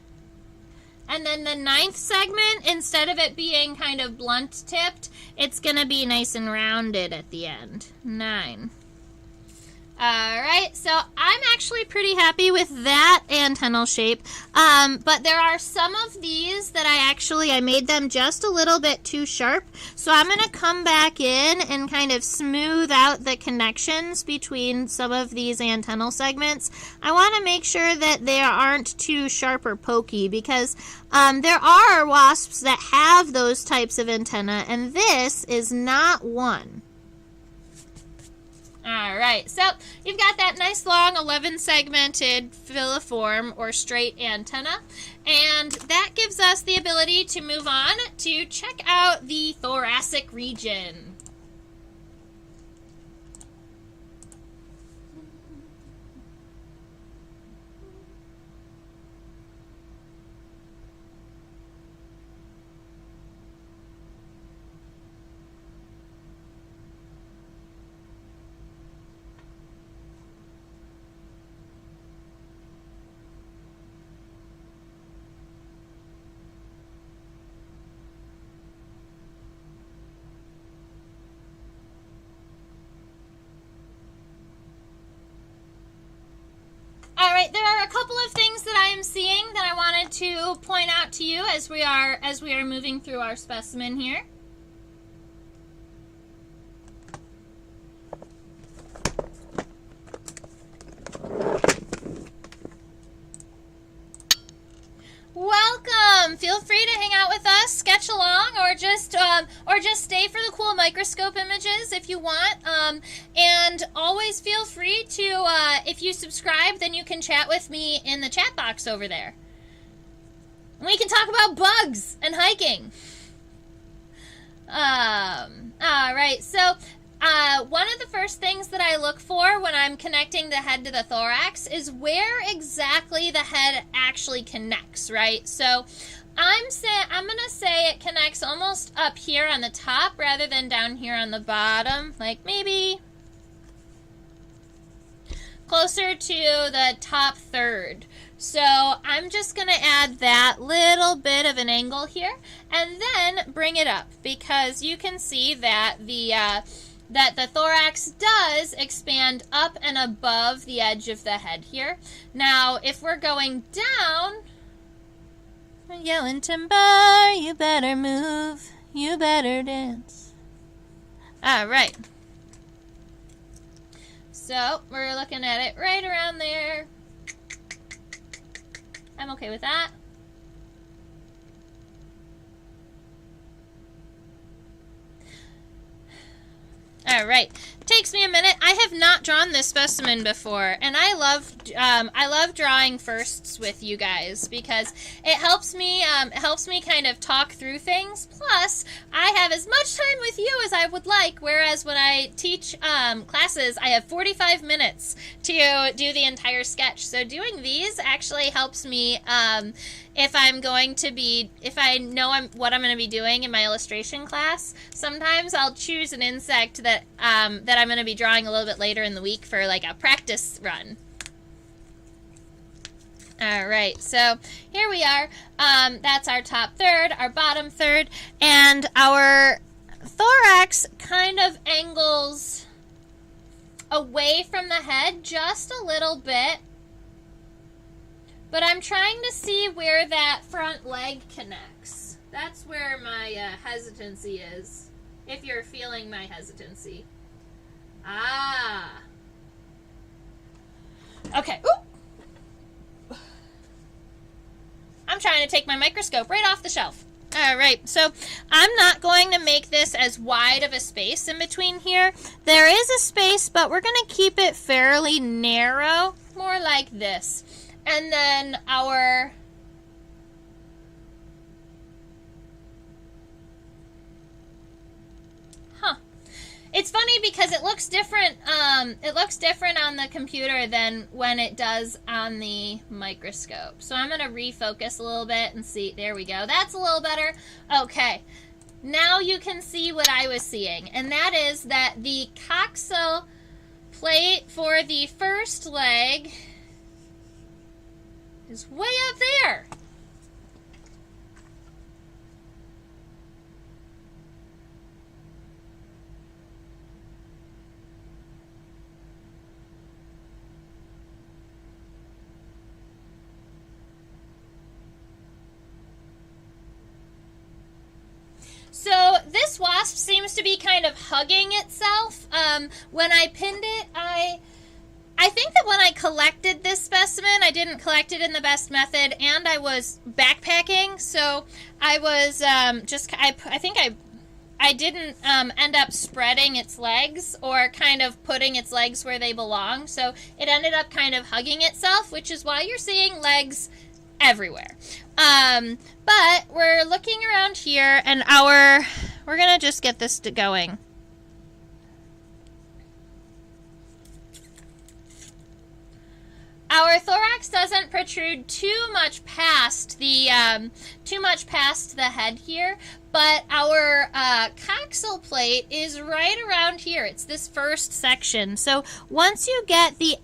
and then the 9th segment, instead of it being kind of blunt tipped, it's going to be nice and rounded at the end. 9. Alright, so I'm actually pretty happy with that antennal shape, but there are some of these that I made them just a little bit too sharp, so I'm going to come back in and kind of smooth out the connections between some of these antennal segments. I want to make sure that they aren't too sharp or pokey, because there are wasps that have those types of antenna, and this is not one. Alright, so you've got that nice long 11-segmented filiform or straight antenna, and that gives us the ability to move on to check out the thoracic region. Alright, there are a couple of things that I am seeing that I wanted to point out to you as we are moving through our specimen here. Welcome! Feel free to hang out with us, sketch along, or just stay for the cool microscope images if you want. And always feel free to, if you subscribe, then you can chat with me in the chat box over there. We can talk about bugs and hiking. Alright, so one of the first things that I look for when I'm connecting the head to the thorax is where exactly the head actually connects, right? So I'm gonna say it connects almost up here on the top rather than down here on the bottom, like maybe closer to the top third. So I'm just going to add that little bit of an angle here and then bring it up, because you can see that the thorax does expand up and above the edge of the head here. Now, if we're going down, we're yelling, timber, you better move, you better dance. All right. So we're looking at it right around there. I'm okay with that. All right. Takes me a minute. I have not drawn this specimen before, and I love drawing firsts with you guys because it helps me kind of talk through things. Plus, I have as much time with you as I would like, whereas when I teach classes, I have 45 minutes to do the entire sketch. So doing these actually helps me if I know what I'm going to be doing in my illustration class. Sometimes I'll choose an insect that I'm going to be drawing a little bit later in the week for like a practice run. All right, so here we are. That's our top third, our bottom third, and our thorax kind of angles away from the head just a little bit. But I'm trying to see where that front leg connects. That's where my hesitancy is, if you're feeling my hesitancy. Ah. Okay. Ooh. I'm trying to take my microscope right off the shelf. All right, so I'm not going to make this as wide of a space in between here. There is a space, but we're going to keep it fairly narrow, more like this. And then our it's funny because it looks different. It looks different on the computer than when it does on the microscope. So I'm going to refocus a little bit and see. There we go. That's a little better. Okay. Now you can see what I was seeing. And that is that the coxal plate for the first leg is way up there. So this wasp seems to be kind of hugging itself. When I pinned it, I think that when I collected this specimen, I didn't collect it in the best method, and I was backpacking, so I was I didn't end up spreading its legs or kind of putting its legs where they belong, so it ended up kind of hugging itself, which is why you're seeing legs everywhere. But we're looking around here, and we're gonna just get this going. Our thorax doesn't protrude too much past the head here, but our coxal plate is right around here. It's this first section. So once you get the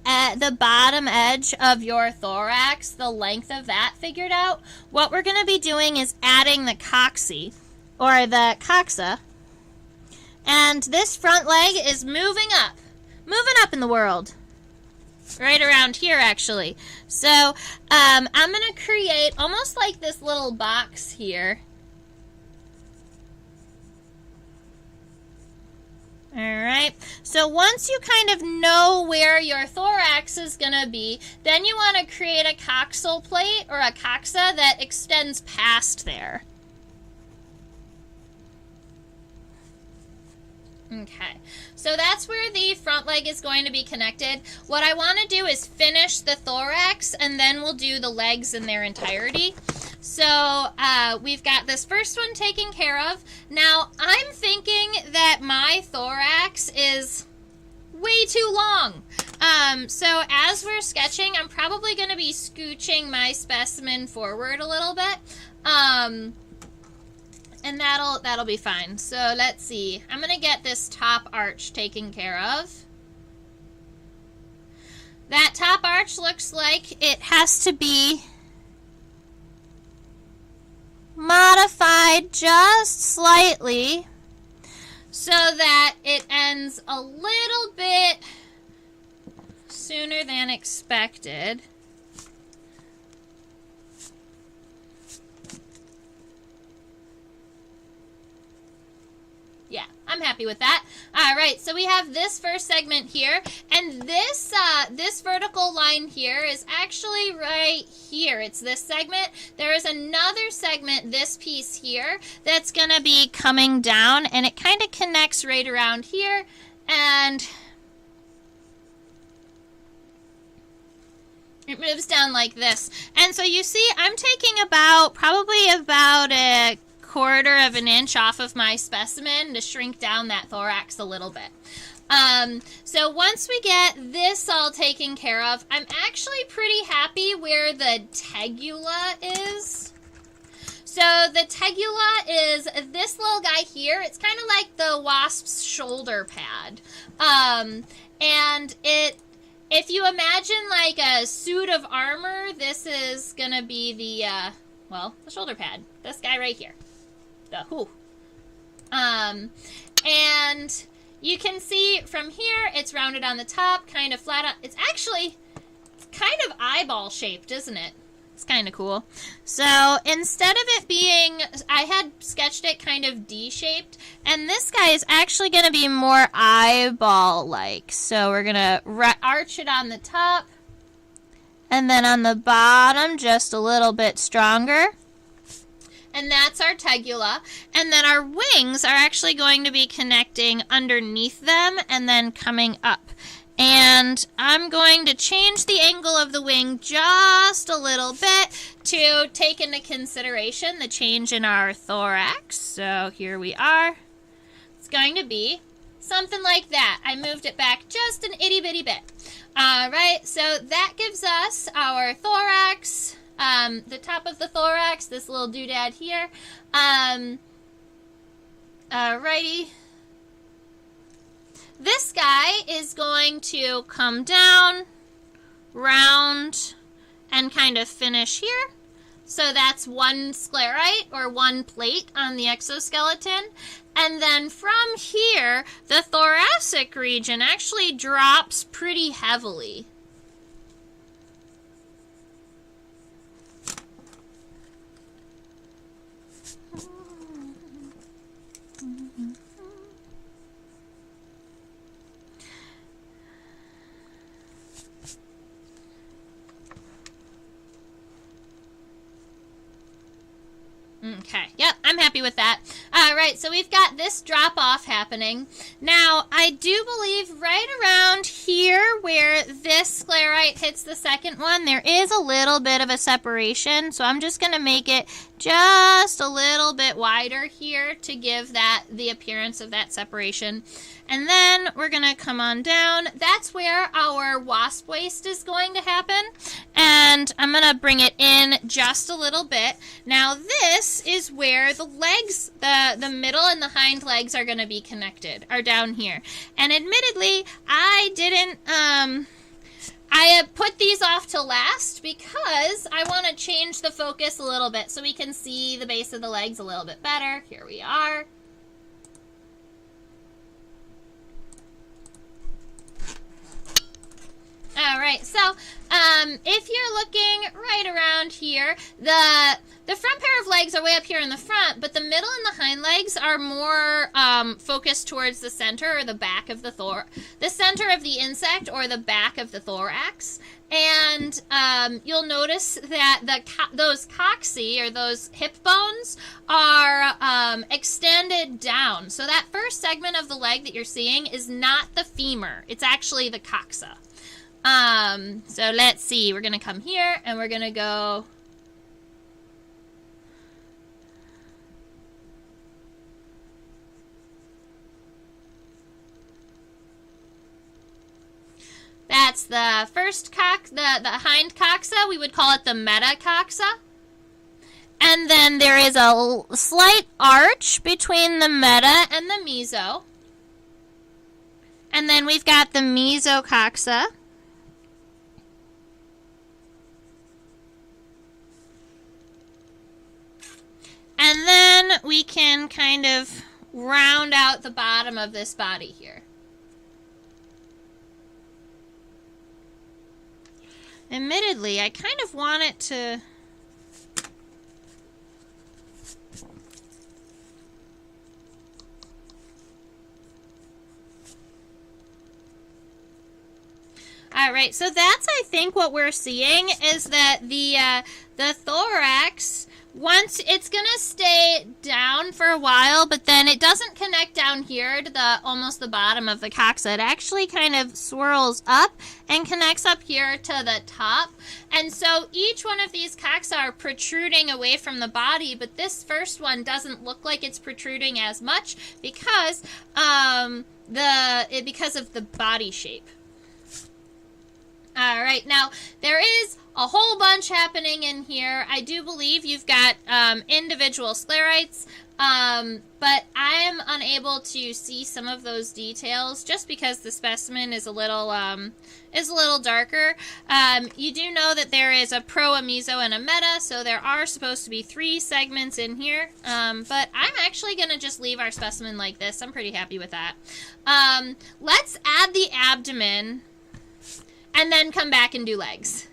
bottom edge of your thorax, the length of that figured out, what we're going to be doing is adding the coxy, or the coxa, and this front leg is moving up in the world. Right around here, actually. So I'm going to create almost like this little box here. All right. So once you kind of know where your thorax is going to be, then you want to create a coxal plate or a coxa that extends past there. Okay, so that's where the front leg is going to be connected. What I want to do is finish the thorax, and then we'll do the legs in their entirety. So we've got this first one taken care of. Now, I'm thinking that my thorax is way too long. So as we're sketching, I'm probably going to be scooching my specimen forward a little bit. And that'll be fine. So let's see. I'm gonna get this top arch taken care of. That top arch looks like it has to be modified just slightly so that it ends a little bit sooner than expected. Yeah, I'm happy with that. All right, so we have this first segment here, and this vertical line here is actually right here. It's this segment. There is another segment, this piece here, that's going to be coming down, and it kind of connects right around here, and it moves down like this. And so you see, I'm taking probably about a quarter of an inch off of my specimen to shrink down that thorax a little bit. So once we get this all taken care of, I'm actually pretty happy where the tegula is. So the tegula is this little guy here. It's kind of like the wasp's shoulder pad. And if you imagine like a suit of armor, this is going to be the shoulder pad. This guy right here. And you can see from here, it's rounded on the top, kind of flat on. It's kind of eyeball shaped, isn't it? It's kind of cool. So instead of it being, I had sketched it kind of D-shaped, and this guy is actually going to be more eyeball-like. So we're going to arch it on the top, and then on the bottom, just a little bit stronger. And that's our tegula. And then our wings are actually going to be connecting underneath them and then coming up. And I'm going to change the angle of the wing just a little bit to take into consideration the change in our thorax. So here we are. It's going to be something like that. I moved it back just an itty bitty bit. All right, so that gives us our thorax. The top of the thorax, this little doodad here. Alrighty. This guy is going to come down, round, and kind of finish here. So that's one sclerite, or one plate on the exoskeleton. And then from here, the thoracic region actually drops pretty heavily. Okay, yep, I'm happy with that. All right, so we've got this drop-off happening. Now, I do believe right around here where this sclerite hits the second one, there is a little bit of a separation, so I'm just going to make it just a little bit wider here to give that the appearance of that separation. And then we're going to come on down. That's where our wasp waist is going to happen. And I'm going to bring it in just a little bit. Now this is where the legs, the middle and the hind legs are going to be connected, are down here. And admittedly, I didn't, I put these off to last because I want to change the focus a little bit so we can see the base of the legs a little bit better. Here we are. All right, so if you're looking right around here, the front pair of legs are way up here in the front, but the middle and the hind legs are more focused towards the center or the back of the center of the insect or the back of the thorax. And you'll notice that those cocci, or those hip bones, are extended down. So that first segment of the leg that you're seeing is not the femur. It's actually the coxa. So let's see. We're going to come here, and we're going to go... That's the first the hind coxa. We would call it the metacoxa. And then there is a slight arch between the meta and the meso. And then we've got the mesocoxa. And then we can kind of round out the bottom of this body here. Admittedly, I kind of want it to... All right, so that's, I think, what we're seeing is that the thorax, once it's going to stay down for a while, but then it doesn't connect down here to the almost the bottom of the coxa. It actually kind of swirls up and connects up here to the top. And so each one of these coxa are protruding away from the body, but this first one doesn't look like it's protruding as much because because of the body shape. All right, now there is a whole bunch happening in here. I do believe you've got individual sclerites, but I am unable to see some of those details just because the specimen is a little darker. You do know that there is a pro, a meso, and a meta, so there are supposed to be 3 segments in here. But I'm actually going to just leave our specimen like this. I'm pretty happy with that. Let's add the abdomen and then come back and do legs.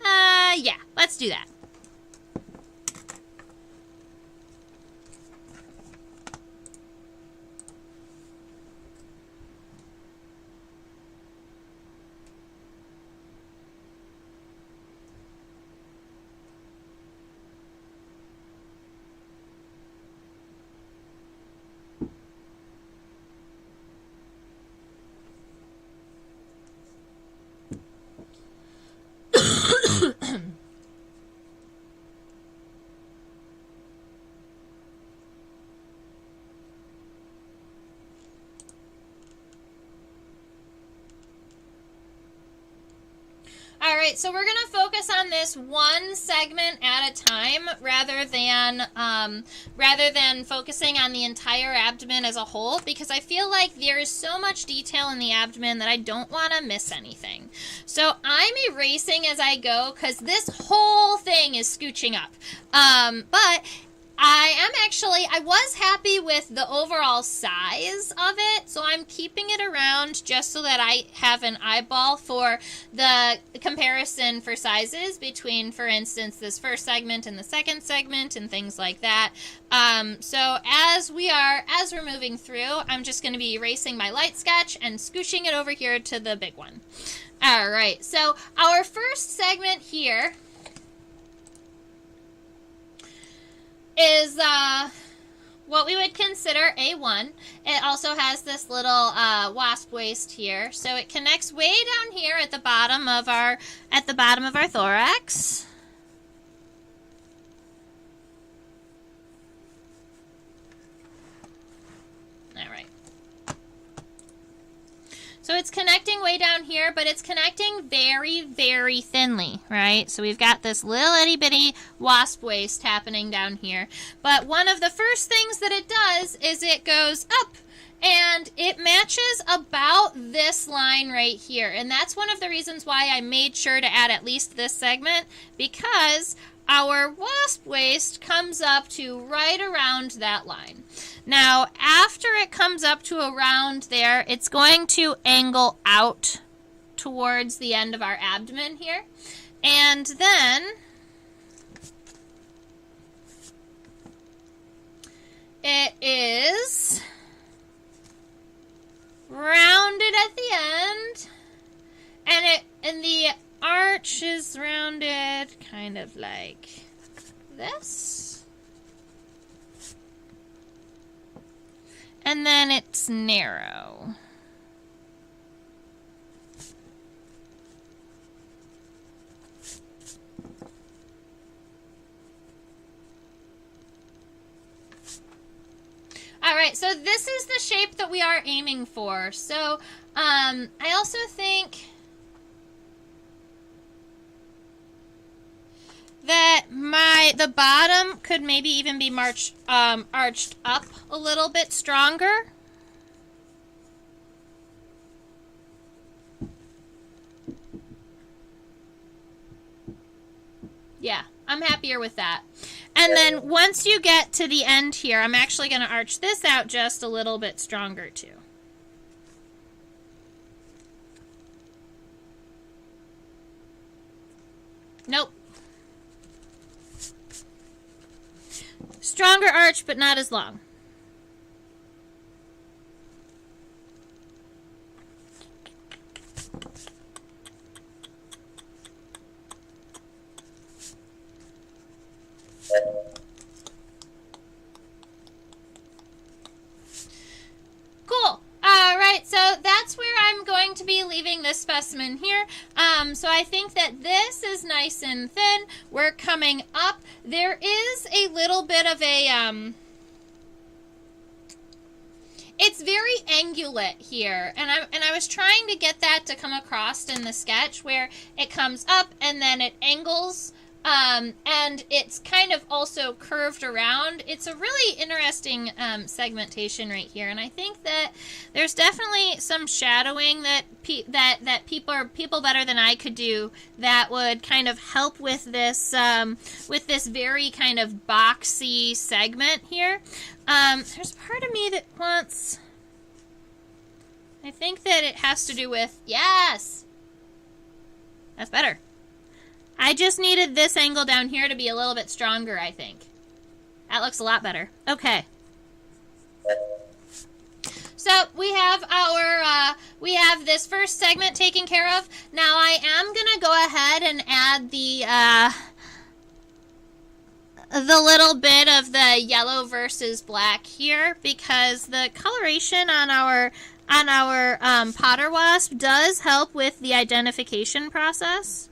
Yeah, let's do that. All right, so we're going to focus on this one segment at a time rather than focusing on the entire abdomen as a whole, because I feel like there is so much detail in the abdomen that I don't want to miss anything. So I'm erasing as I go because this whole thing is scooching up. But I was happy with the overall size of it, so I'm keeping it around just so that I have an eyeball for the comparison for sizes between, for instance, this first segment and the second segment and things like that. So as we're moving through, I'm just going to be erasing my light sketch and scooching it over here to the big one. All right, so our first segment here is what we would consider A1. It also has this little wasp waist here, so it connects way down here at the bottom of our thorax. All right. So it's connecting way down here, but it's connecting very, very thinly, right? So we've got this little itty-bitty wasp waist happening down here. But one of the first things that it does is it goes up, and it matches about this line right here. And that's one of the reasons why I made sure to add at least this segment, because our wasp waist comes up to right around that line. Now, after it comes up to around there, it's going to angle out towards the end of our abdomen here. And then it is rounded at the end, and the arch is rounded kind of like this. And then it's narrow. All right, so this is the shape that we are aiming for. So I also think that the bottom could maybe even be arched up a little bit stronger. Yeah, I'm happier with that. And then once you get to the end here, I'm actually going to arch this out just a little bit stronger too. Nope. Stronger arch, but not as long. Cool. All right, so that's where I'm going to be leaving this specimen here. So I think that this is nice and thin. We're coming up. There is a little bit of a, it's very angulate here, and I was trying to get that to come across in the sketch where it comes up and then it angles. And it's kind of also curved around. It's a really interesting segmentation right here, and I think that there's definitely some shadowing that people better than I could do that would kind of help with this very kind of boxy segment here. There's part of me that wants. I think that it has to do with yes. That's better. I just needed this angle down here to be a little bit stronger, I think. That looks a lot better. Okay. So we have this first segment taken care of. Now I am going to go ahead and add the little bit of the yellow versus black here because the coloration on our Potter Wasp does help with the identification process.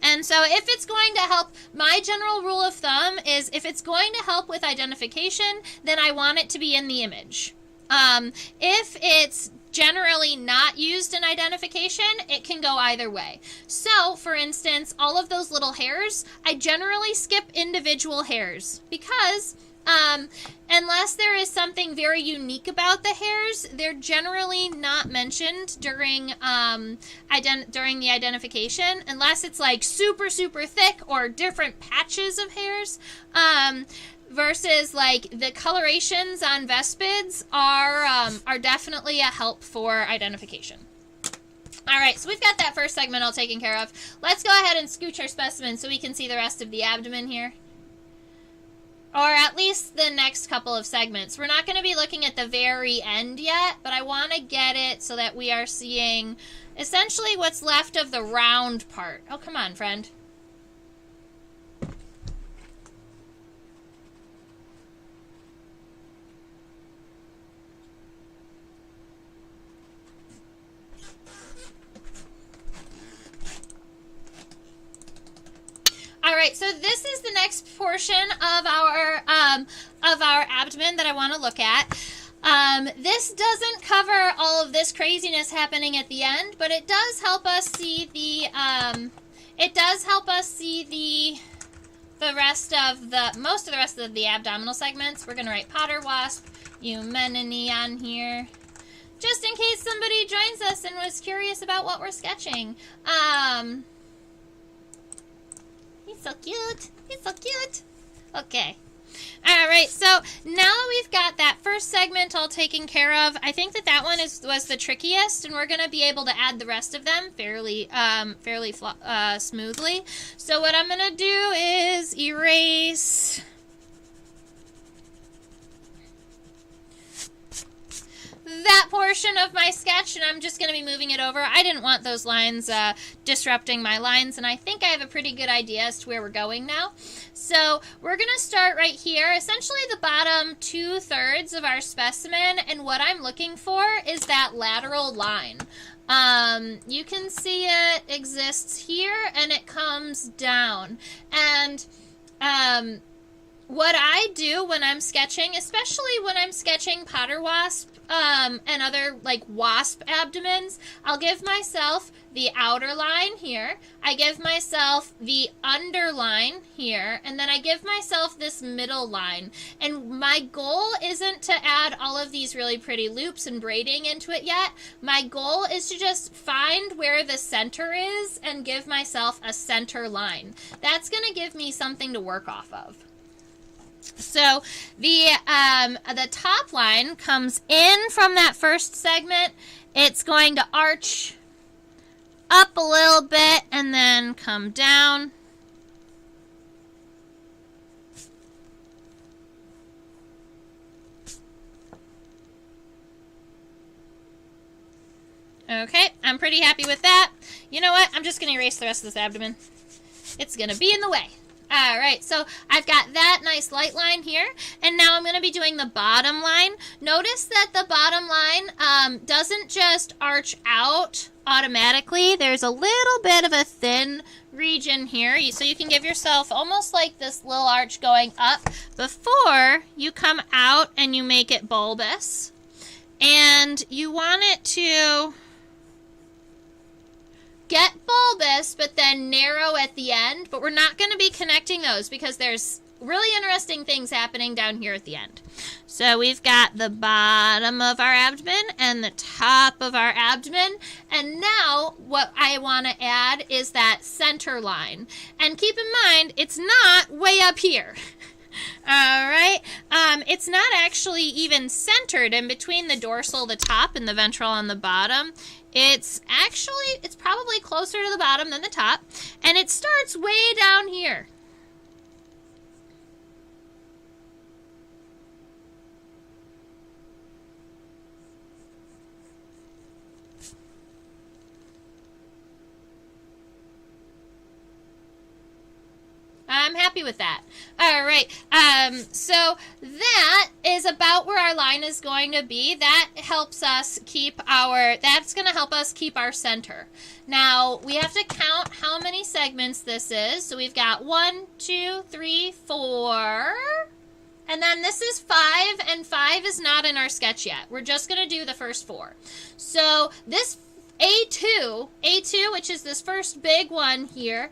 And so if it's going to help, my general rule of thumb is if it's going to help with identification, then I want it to be in the image. If it's generally not used in identification, it can go either way. So, for instance, all of those little hairs, I generally skip individual hairs because unless there is something very unique about the hairs, they're generally not mentioned during the identification, unless it's like super, super thick or different patches of hairs. Versus like the colorations on Vespids are definitely a help for identification. All right, so we've got that first segment all taken care of. Let's go ahead and scooch our specimen so we can see the rest of the abdomen here. Or at least the next couple of segments. We're not going to be looking at the very end yet, but I want to get it so that we are seeing essentially what's left of the round part. Oh, come on, friend. All right, so this is the next portion of our abdomen that I want to look at. This doesn't cover all of this craziness happening at the end, but it does help us see most of the rest of the abdominal segments. We're gonna write Potter Wasp, Eumenine on here, just in case somebody joins us and was curious about what we're sketching. He's so cute. He's so cute. Okay. All right. So now we've got that first segment all taken care of. I think that one was the trickiest, and we're going to be able to add the rest of them fairly smoothly. So what I'm going to do is erase that portion of my sketch, and I'm just going to be moving it over. I didn't want those lines disrupting my lines, and I think I have a pretty good idea as to where we're going now. So we're going to start right here, essentially the bottom 2/3 of our specimen, and what I'm looking for is that lateral line. You can see it exists here, and it comes down. And what I do when I'm sketching, especially when I'm sketching potter wasp and other like wasp abdomens, I'll give myself the outer line here, I give myself the underline here, and then I give myself this middle line. And my goal isn't to add all of these really pretty loops and braiding into it yet. My goal is to just find where the center is and give myself a center line. That's going to give me something to work off of. So the top line comes in from that first segment. It's going to arch up a little bit and then come down. Okay, I'm pretty happy with that. You know what? I'm just going to erase the rest of this abdomen. It's going to be in the way. All right, so I've got that nice light line here, and now I'm going to be doing the bottom line. Notice that the bottom line doesn't just arch out automatically. There's a little bit of a thin region here, so you can give yourself almost like this little arch going up before you come out and you make it bulbous. And you want it to get bulbous, but then narrow at the end. But we're not going to be connecting those because there's really interesting things happening down here at the end. So we've got the bottom of our abdomen and the top of our abdomen. And now what I want to add is that center line. And keep in mind, it's not way up here. All right, it's not actually even centered in between the dorsal, the top, and the ventral on the bottom. It's probably closer to the bottom than the top, and it starts way down here. I'm happy with that. All right. So that is about where our line is going to be. That helps us keep that's going to help us keep our center. Now, we have to count how many segments this is. So we've got 1, 2, 3, 4. And then this is 5, and 5 is not in our sketch yet. We're just going to do the first 4. So this A2, which is this first big one here,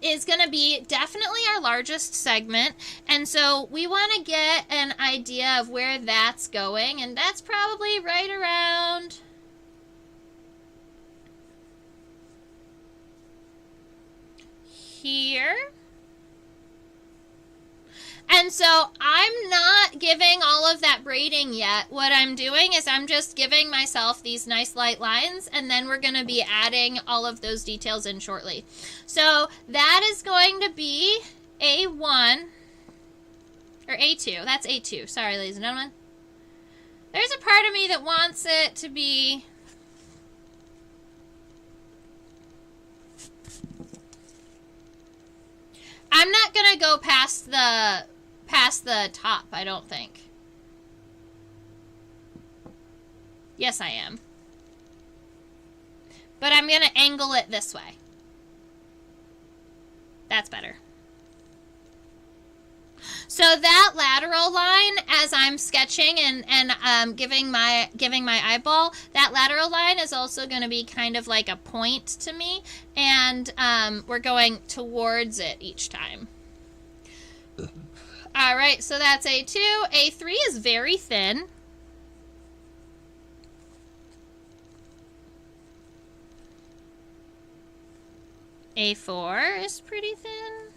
is going to be definitely our largest segment. And so we want to get an idea of where that's going. And that's probably right around here. And so I'm not giving all of that braiding yet. What I'm doing is I'm just giving myself these nice light lines, and then we're going to be adding all of those details in shortly. So that is going to be A1, or A2. That's A2. Sorry, ladies and gentlemen. There's a part of me that wants it to be... I'm not going to go past the top, I don't think. Yes, I am. But I'm going to angle it this way. That's better. So that lateral line, as I'm sketching and giving my eyeball, that lateral line is also going to be kind of like a point to me, and we're going towards it each time. All right, so that's A2. A3 is very thin. A4 is pretty thin.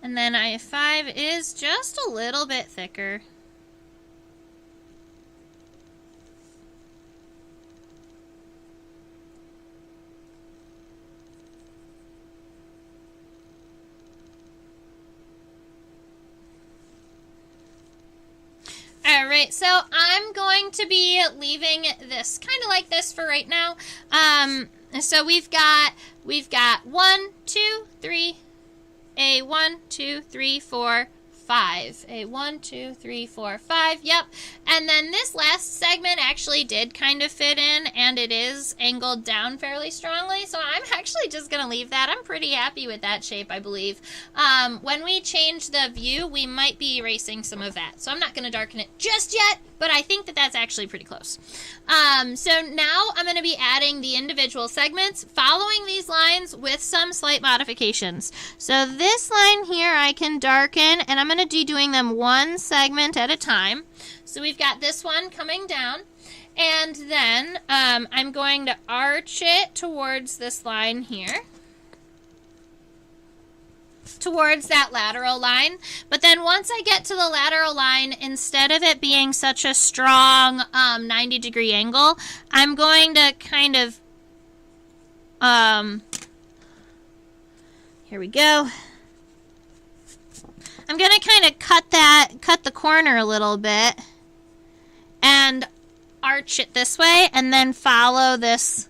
And then I5 is just a little bit thicker. All right, so I'm going to be leaving this kind of like this for right now. So we've got 1, 2, 3, A1, 2, 3, 4, 5. A 1, 2, 3, 4, 5. Yep. And then this last segment actually did kind of fit in, and it is angled down fairly strongly. So I'm actually just going to leave that. I'm pretty happy with that shape, I believe. When we change the view, we might be erasing some of that. So I'm not going to darken it just yet, but I think that that's actually pretty close. So now I'm going to be adding the individual segments, following these lines with some slight modifications. So this line here I can darken, and I'm going to be doing them one segment at a time. So we've got this one coming down, and then I'm going to arch it towards this line here, towards that lateral line. But then once I get to the lateral line, instead of it being such a strong 90-degree angle, I'm going to kind of here we go. I'm going to kind of cut the corner a little bit and arch it this way, and then follow this,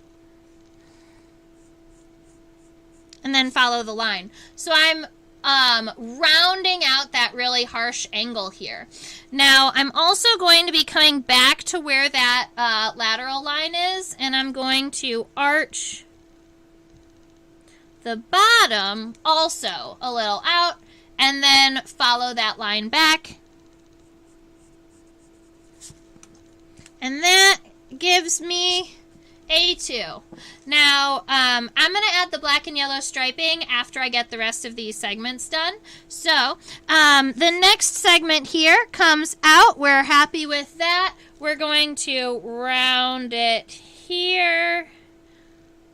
and then follow the line. So I'm rounding out that really harsh angle here. Now I'm also going to be coming back to where that lateral line is, and I'm going to arch the bottom also a little out, and then follow that line back. And that gives me A2. Now, I'm going to add the black and yellow striping after I get the rest of these segments done. So, the next segment here comes out. We're happy with that. We're going to round it here,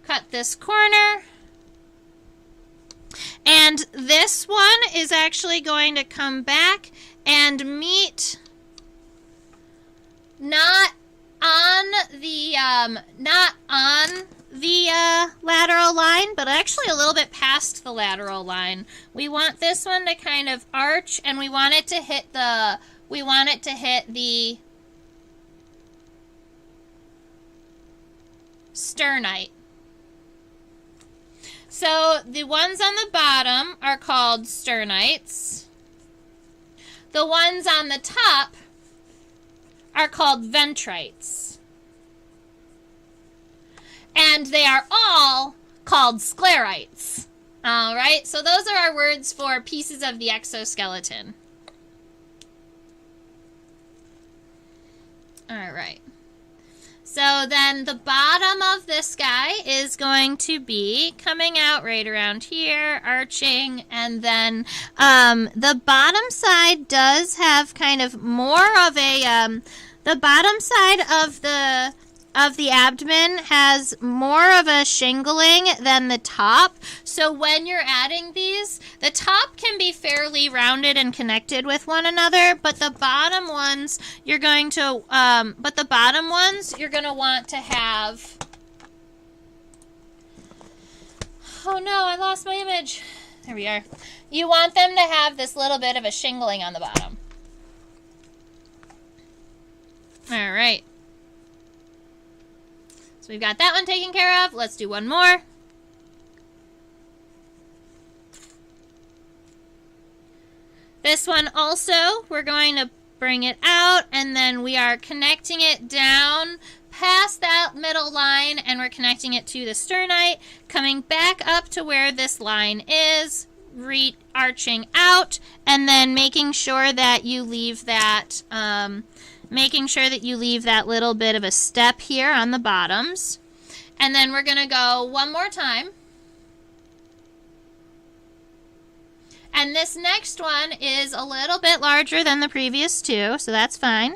cut this corner. And this one is actually going to come back and meet not on the lateral line, but actually a little bit past the lateral line. We want this one to kind of arch, and we want it to hit the sternite. So the ones on the bottom are called sternites. The ones on the top are called ventrites. And they are all called sclerites. All right, so those are our words for pieces of the exoskeleton. All right. So then the bottom of this guy is going to be coming out right around here, arching, and then the bottom side does have kind of more of a, the bottom side of the abdomen has more of a shingling than the top. So when you're adding these, the top can be fairly rounded and connected with one another, but the bottom ones you're going to want to have. Oh no, I lost my image. There we are. You want them to have this little bit of a shingling on the bottom. All right. So we've got that one taken care of. Let's do one more. This one also, we're going to bring it out, and then we are connecting it down past that middle line, and we're connecting it to the sternite, coming back up to where this line is, arching out, and then making sure that you leave that little bit of a step here on the bottoms. And then we're going to go one more time. And this next one is a little bit larger than the previous two, so that's fine.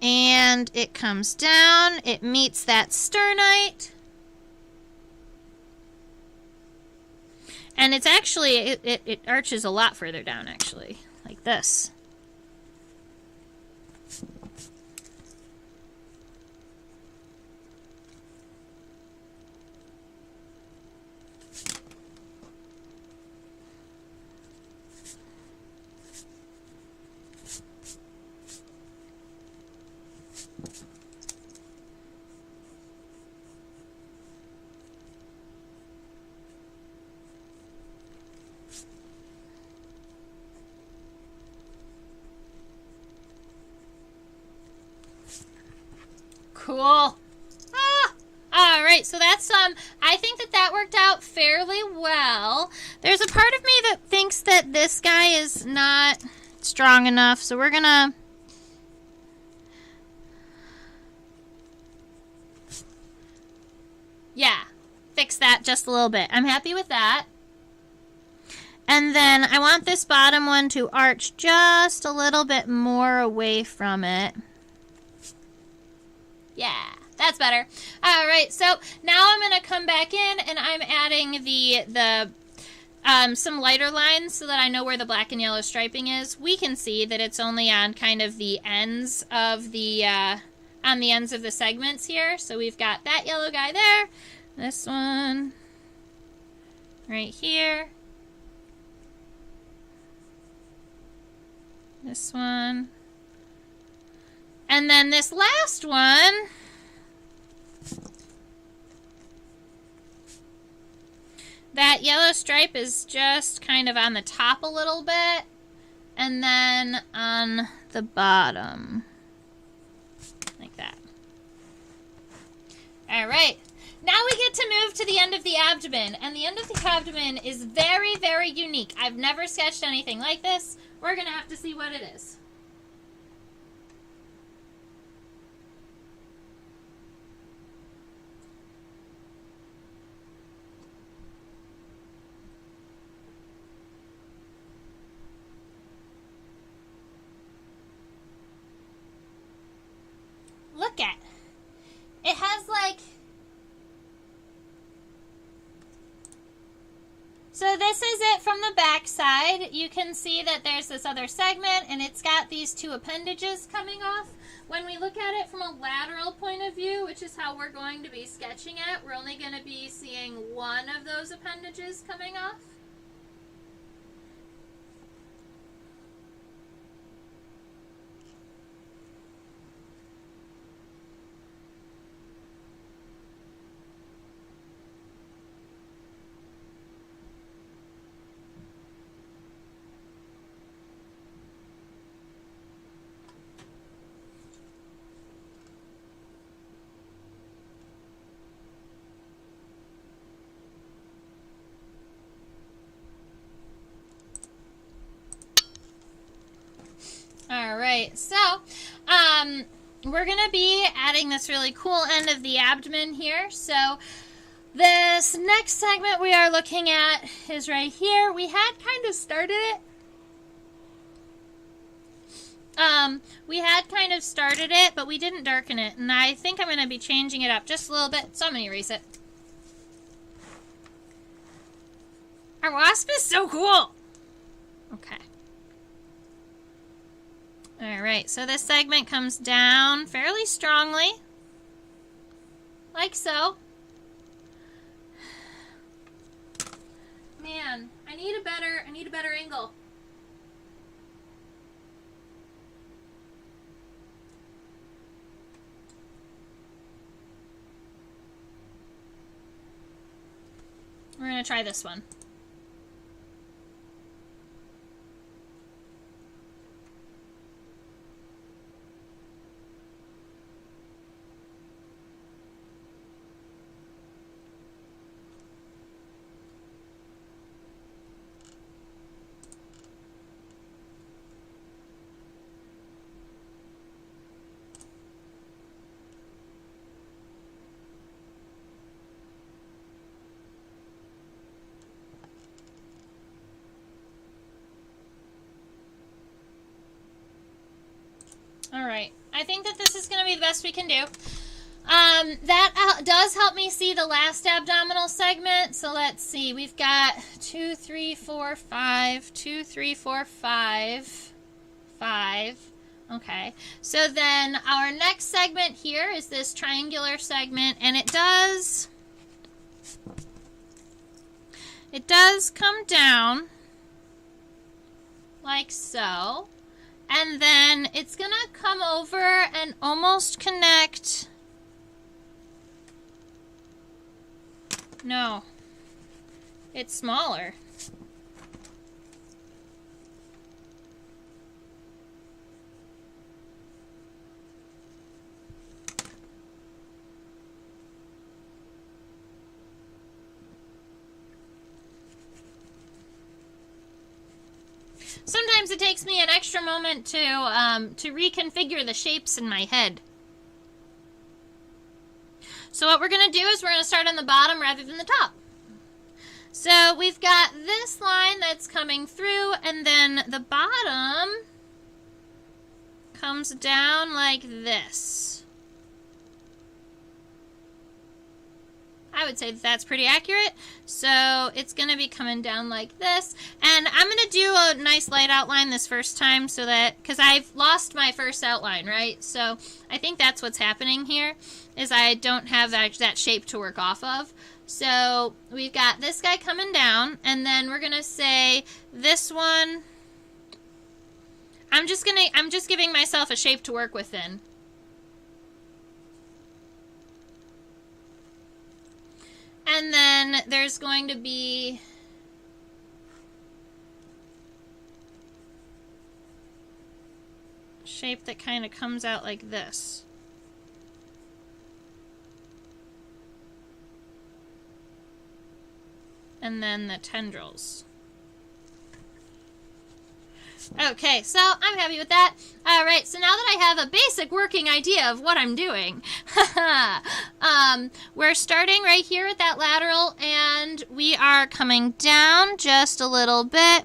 And it comes down, it meets that sternite. And it's actually, it arches a lot further down, actually, like this. cool. Ah! All right, so that's I think that worked out fairly well. There's a part of me that thinks that this guy is not strong enough, so we're gonna fix that just a little bit. I'm happy with that. And then I want this bottom one to arch just a little bit more away from it. Yeah, that's better. All right, so now I'm going to come back in and I'm adding some lighter lines so that I know where the black and yellow striping is. We can see that it's only on kind of the ends of the segments here. So we've got that yellow guy there, this one right here, this one, and then this last one, that yellow stripe is just kind of on the top a little bit, and then on the bottom, like that. All right. Now we get to move to the end of the abdomen, and the end of the abdomen is very, very unique. I've never sketched anything like this. We're going to have to see what it is. Look at it. It has like... So this is it from the back side. You can see that there's this other segment and it's got these two appendages coming off. When we look at it from a lateral point of view, which is how we're going to be sketching it, we're only going to be seeing one of those appendages coming off. All right, so we're going to be adding this really cool end of the abdomen here. So this next segment we are looking at is right here. We had kind of started it. But we didn't darken it, and I think I'm going to be changing it up just a little bit, so I'm going to erase it. Our wasp is so cool! Okay. Alright, so this segment comes down fairly strongly, like so. Man, I need a better angle. We're going to try this one. All right, I think that this is going to be the best we can do. That does help me see the last abdominal segment. So let's see, we've got 2, 3, 4, 5, 2, 3, 4, 5, 5. Okay, so then our next segment here is this triangular segment, and it does come down like so. And then it's going to come over and almost connect. No, it's smaller. Sometimes it takes me an extra moment to reconfigure the shapes in my head. So what we're going to do is we're going to start on the bottom rather than the top. So we've got this line that's coming through, and then the bottom comes down like this. I would say that's pretty accurate. So it's going to be coming down like this. And I'm going to do a nice light outline this first time so that, because I've lost my first outline, right? So I think that's what's happening here, is I don't have that shape to work off of. So we've got this guy coming down, and then we're going to say this one, I'm just giving myself a shape to work within. And then there's going to be a shape that kind of comes out like this. And then the tendrils. Okay, so I'm happy with that. All right, so now that I have a basic working idea of what I'm doing, we're starting right here at that lateral, and we are coming down just a little bit,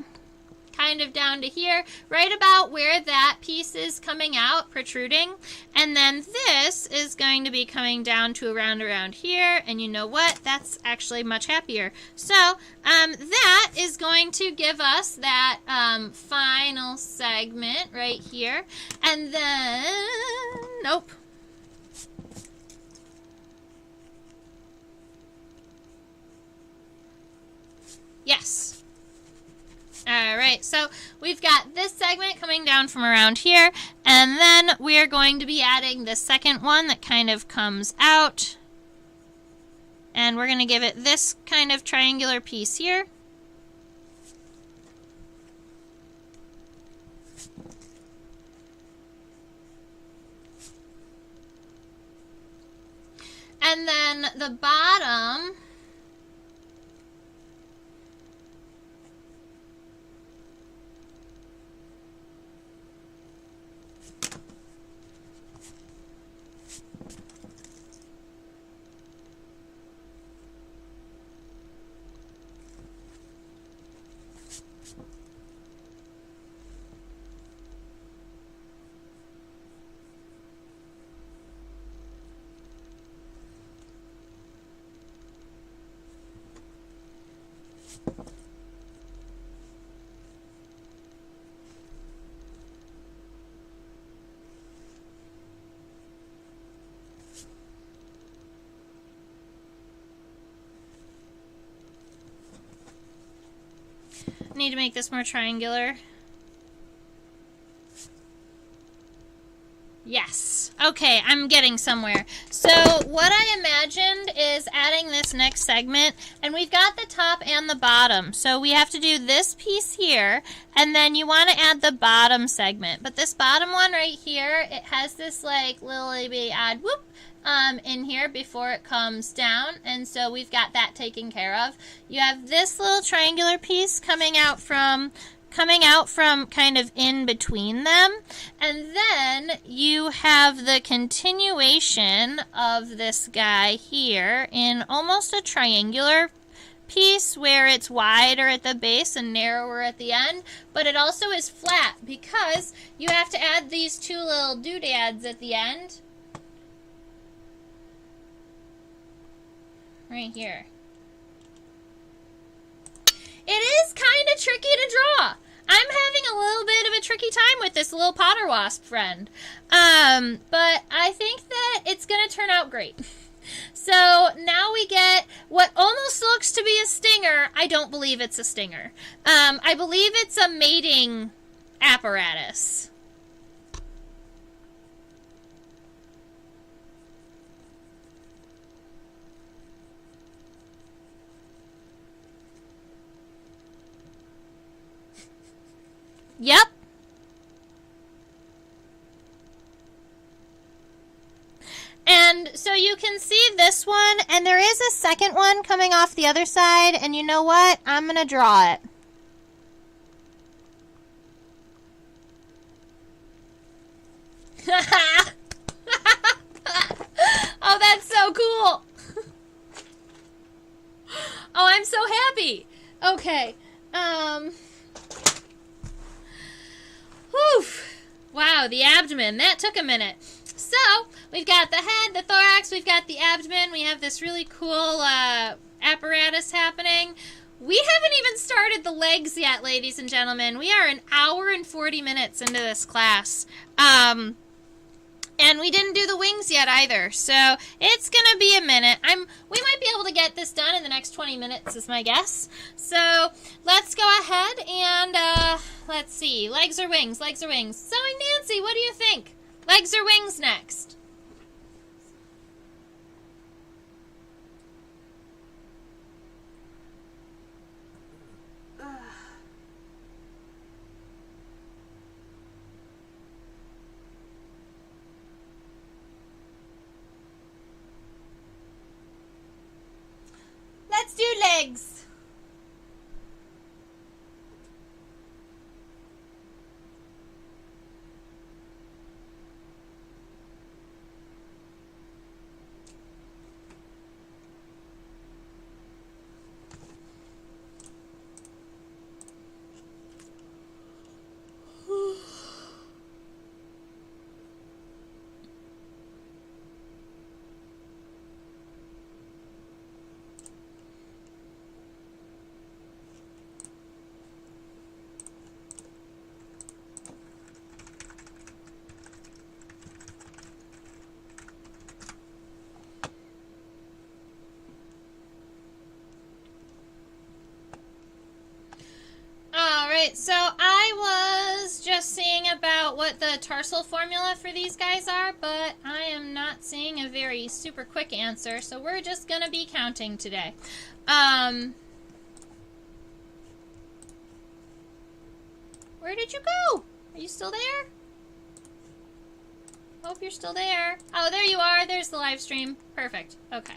kind of down to here, right about where that piece is coming out, protruding. And then this is going to be coming down to around here, and you know what? That's actually much happier. So that is going to give us that final segment right here. And then, nope. Yes. All right, so we've got this segment coming down from around here, and then we're going to be adding the second one that kind of comes out, and we're going to give it this kind of triangular piece here. And then the bottom, need to make this more triangular. Yes. Okay, I'm getting somewhere. So what I imagined is adding this next segment, and we've got the top and the bottom. So we have to do this piece here, and then you want to add the bottom segment. But this bottom one right here, it has this like little bitty odd whoop in here before it comes down, and so we've got that taken care of. You have this little triangular piece coming out from kind of in between them, and then you have the continuation of this guy here in almost a triangular piece where it's wider at the base and narrower at the end, but it also is flat because you have to add these two little doodads at the end right here. It is kind of tricky to draw. I'm having a little bit of a tricky time with this little Potter Wasp friend. But I think that it's going to turn out great. So now we get what almost looks to be a stinger. I don't believe it's a stinger. I believe it's a mating apparatus. Yep. And so you can see this one, and there is a second one coming off the other side, and you know what? I'm going to draw it. Oh, that's so cool. Oh, I'm so happy. Okay. Whew. Wow, the abdomen. That took a minute. So, we've got the head, the thorax, we've got the abdomen. We have this really cool apparatus happening. We haven't even started the legs yet, ladies and gentlemen. We are an hour and 40 minutes into this class. And we didn't do the wings yet either, so it's going to be a minute. We might be able to get this done in the next 20 minutes is my guess. So let's go ahead and let's see. Legs or wings? Legs or wings? Sewing Nancy, what do you think? Legs or wings next? Let's do legs. So I was just seeing about what the tarsal formula for these guys are, but I am not seeing a very super quick answer, so we're just going to be counting today. Where did you go? Are you still there? Hope you're still there. Oh, there you are. There's the live stream. Perfect. Okay.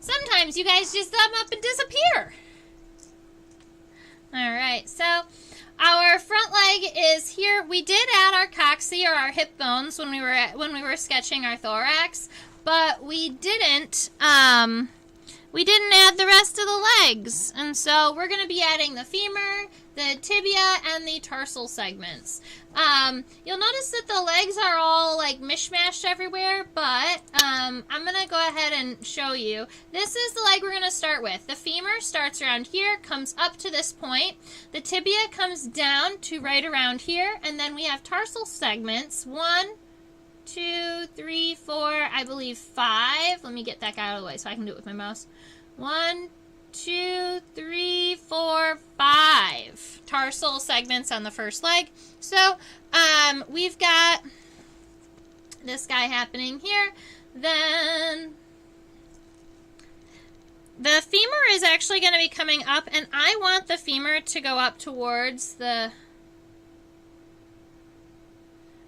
Sometimes you guys just thumb up and disappear. Alright, so our front leg is here. We did add our coccyx or our hip bones when we were sketching our thorax, but we didn't add the rest of the legs. And so we're going to be adding the femur, the tibia, and the tarsal segments. You'll notice that the legs are all like mishmashed everywhere, but I'm going to go ahead and show you. This is the leg we're going to start with. The femur starts around here, comes up to this point. The tibia comes down to right around here, and then we have tarsal segments. 1, 2, 3, 4, I believe 5. Let me get that guy out of the way so I can do it with my mouse. 1, 2, 3, 4, 5 tarsal segments on the first leg. So we've got this guy happening here. Then the femur is actually going to be coming up, and I want the femur to go up towards the...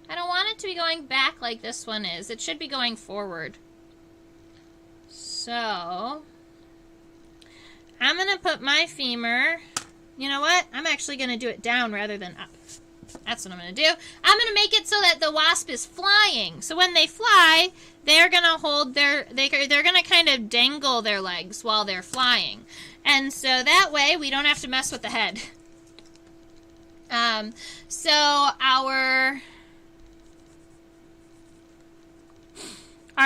I don't want it to be going back like this one is. It should be going forward. So I'm going to put my femur, you know what? I'm actually going to do it down rather than up. That's what I'm going to do. I'm going to make it so that the wasp is flying. So when they fly, they're going to hold they're going to kind of dangle their legs while they're flying. And so that way we don't have to mess with the head. So our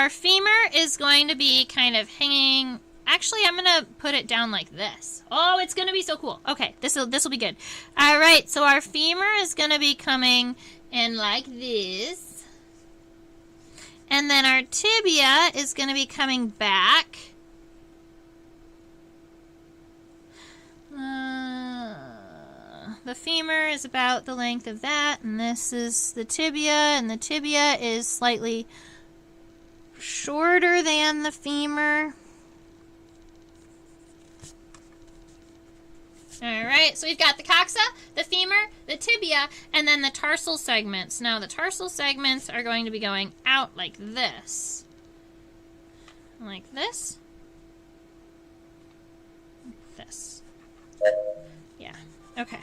femur is going to be kind of hanging. Actually, I'm going to put it down like this. Oh, it's going to be so cool. Okay, this will be good. All right, so our femur is going to be coming in like this. And then our tibia is going to be coming back. The femur is about the length of that, and this is the tibia, and the tibia is slightly shorter than the femur. Alright, so we've got the coxa, the femur, the tibia, and then the tarsal segments. Now the tarsal segments are going to be going out like this. Like this. Like this. Yeah, okay.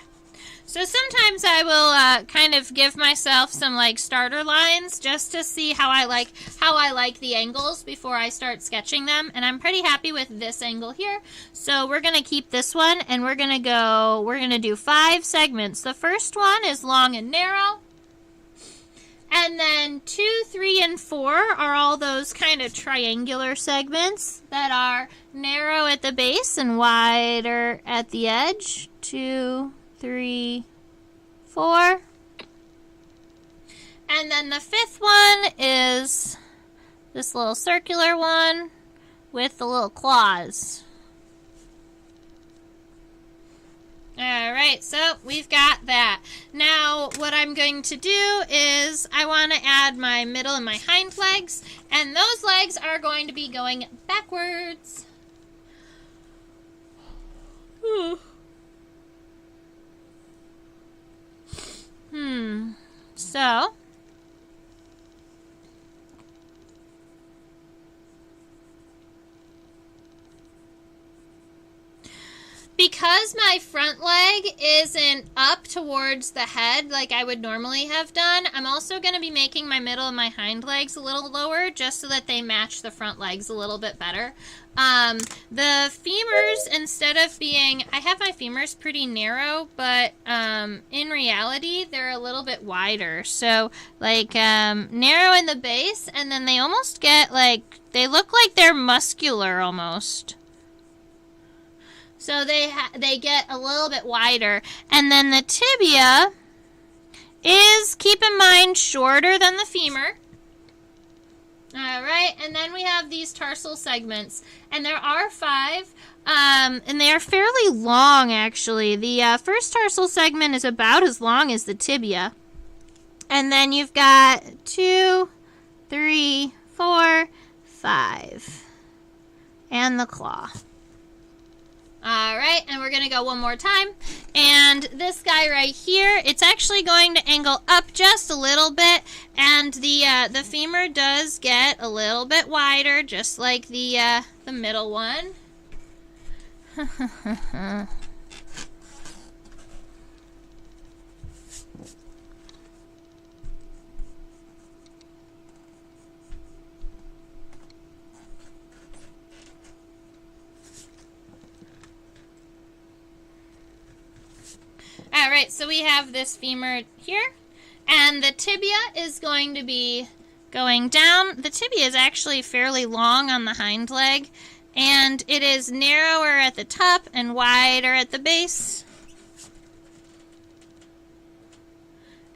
So sometimes I will kind of give myself some like starter lines just to see how I like the angles before I start sketching them. And I'm pretty happy with this angle here. So we're going to keep this one and we're going to do 5 segments. The first one is long and narrow. And then 2, 3, and 4 are all those kind of triangular segments that are narrow at the base and wider at the edge. 2, 3, 4. And then the 5th one is this little circular one with the little claws. Alright, so we've got that. Now what I'm going to do is I want to add my middle and my hind legs, and those legs are going to be going backwards. So because my front leg isn't up towards the head like I would normally have done, I'm also going to be making my middle and my hind legs a little lower just so that they match the front legs a little bit better. The femurs, instead of being, I have my femurs pretty narrow, but in reality they're a little bit wider. So like narrow in the base, and then they almost get like, they look like they're muscular almost. So they get a little bit wider. And then the tibia is, keep in mind, shorter than the femur. Alright, and then we have these tarsal segments. And there are 5, and they are fairly long, actually. The first tarsal segment is about as long as the tibia. And then you've got 2, 3, 4, 5. And the claw. Alright, and we're going to go one more time. And this guy right here, it's actually going to angle up just a little bit. And the femur does get a little bit wider, just like the middle one. Alright, so we have this femur here, and the tibia is going to be going down. The tibia is actually fairly long on the hind leg, and it is narrower at the top and wider at the base.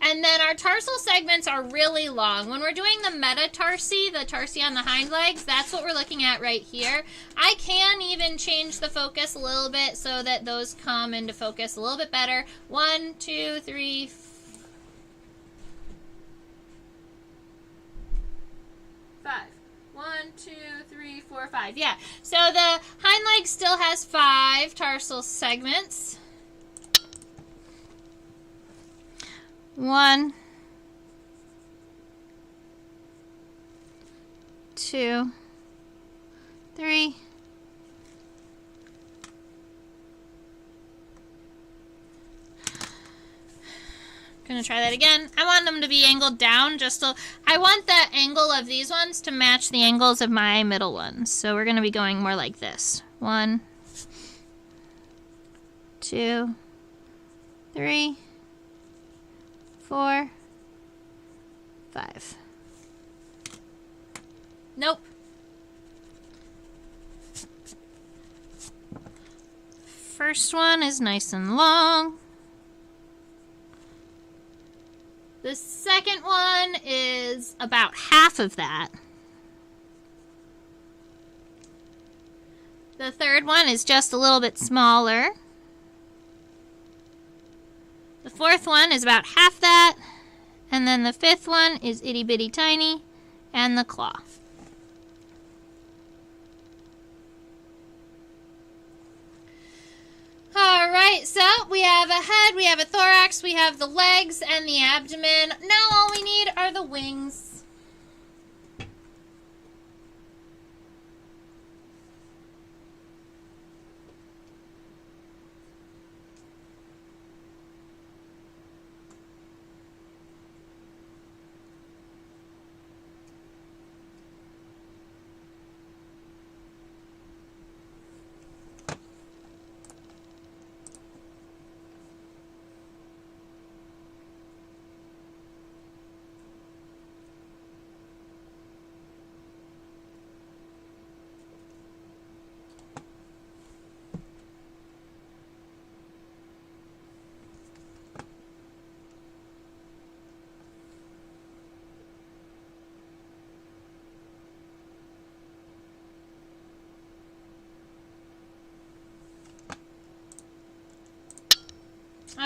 And then our tarsal segments are really long. When we're doing the metatarsi, the tarsi on the hind legs, that's what we're looking at right here. I can even change the focus a little bit so that those come into focus a little bit better. 1, 2, 3, 5. 1, 2, 3, 4, 5. Yeah. So the hind leg still has 5 tarsal segments. 1, 2, 3, 'Gonna try that again. I want them to be angled down just so I want the angle of these ones to match the angles of my middle ones. So we're gonna be going more like this. 1, 2, 3, 4, 5. Nope. First one is nice and long. The second one is about half of that. The third one is just a little bit smaller. The fourth one is about half that. And then the fifth one is itty bitty tiny. And the claw. Alright, so we have a head, we have a thorax, we have the legs and the abdomen. Now all we need are the wings.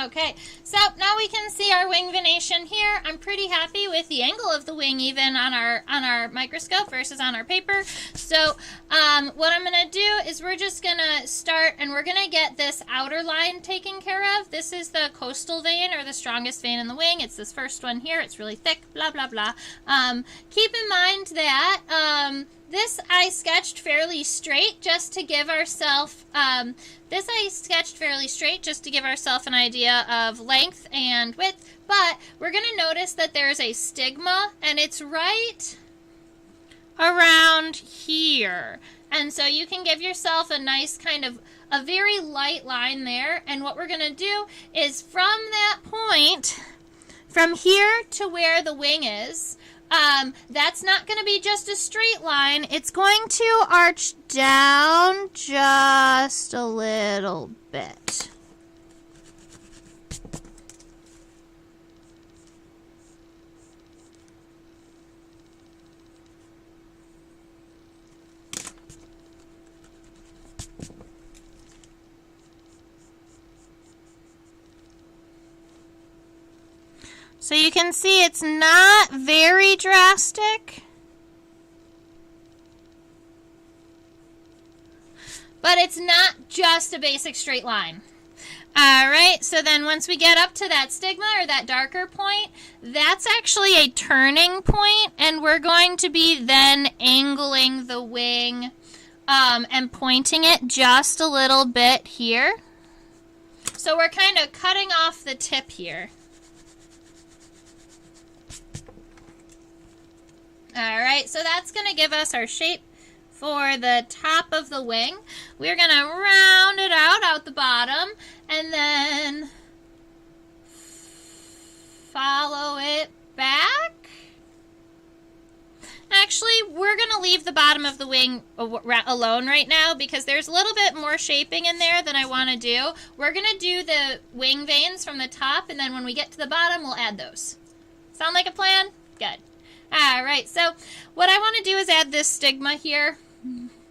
Okay, so now we can see our wing venation here. I'm pretty happy with the angle of the wing even on our microscope versus on our paper. So what I'm going to do is we're just going to start and we're going to get this outer line taken care of. This is the coastal vein or the strongest vein in the wing. It's this first one here. It's really thick, blah, blah, blah. Keep in mind that this I sketched fairly straight just to give ourselves an idea of length and width, but we're going to notice that there's a stigma and it's right around here. And so you can give yourself a nice kind of a very light line there. And what we're going to do is from that point, from here to where the wing is, that's not going to be just a straight line. It's going to arch down just a little bit. So you can see it's not very drastic, but it's not just a basic straight line. All right, so then once we get up to that stigma or that darker point, that's actually a turning point, and we're going to be then angling the wing and pointing it just a little bit here. So we're kind of cutting off the tip here. All right, so that's going to give us our shape for the top of the wing. We're going to round it out the bottom and then follow it back. Actually, we're going to leave the bottom of the wing alone right now because there's a little bit more shaping in there than I want to do. We're going to do the wing veins from the top, and then when we get to the bottom, we'll add those. Sound like a plan? Good. All right, so what I want to do is add this stigma here.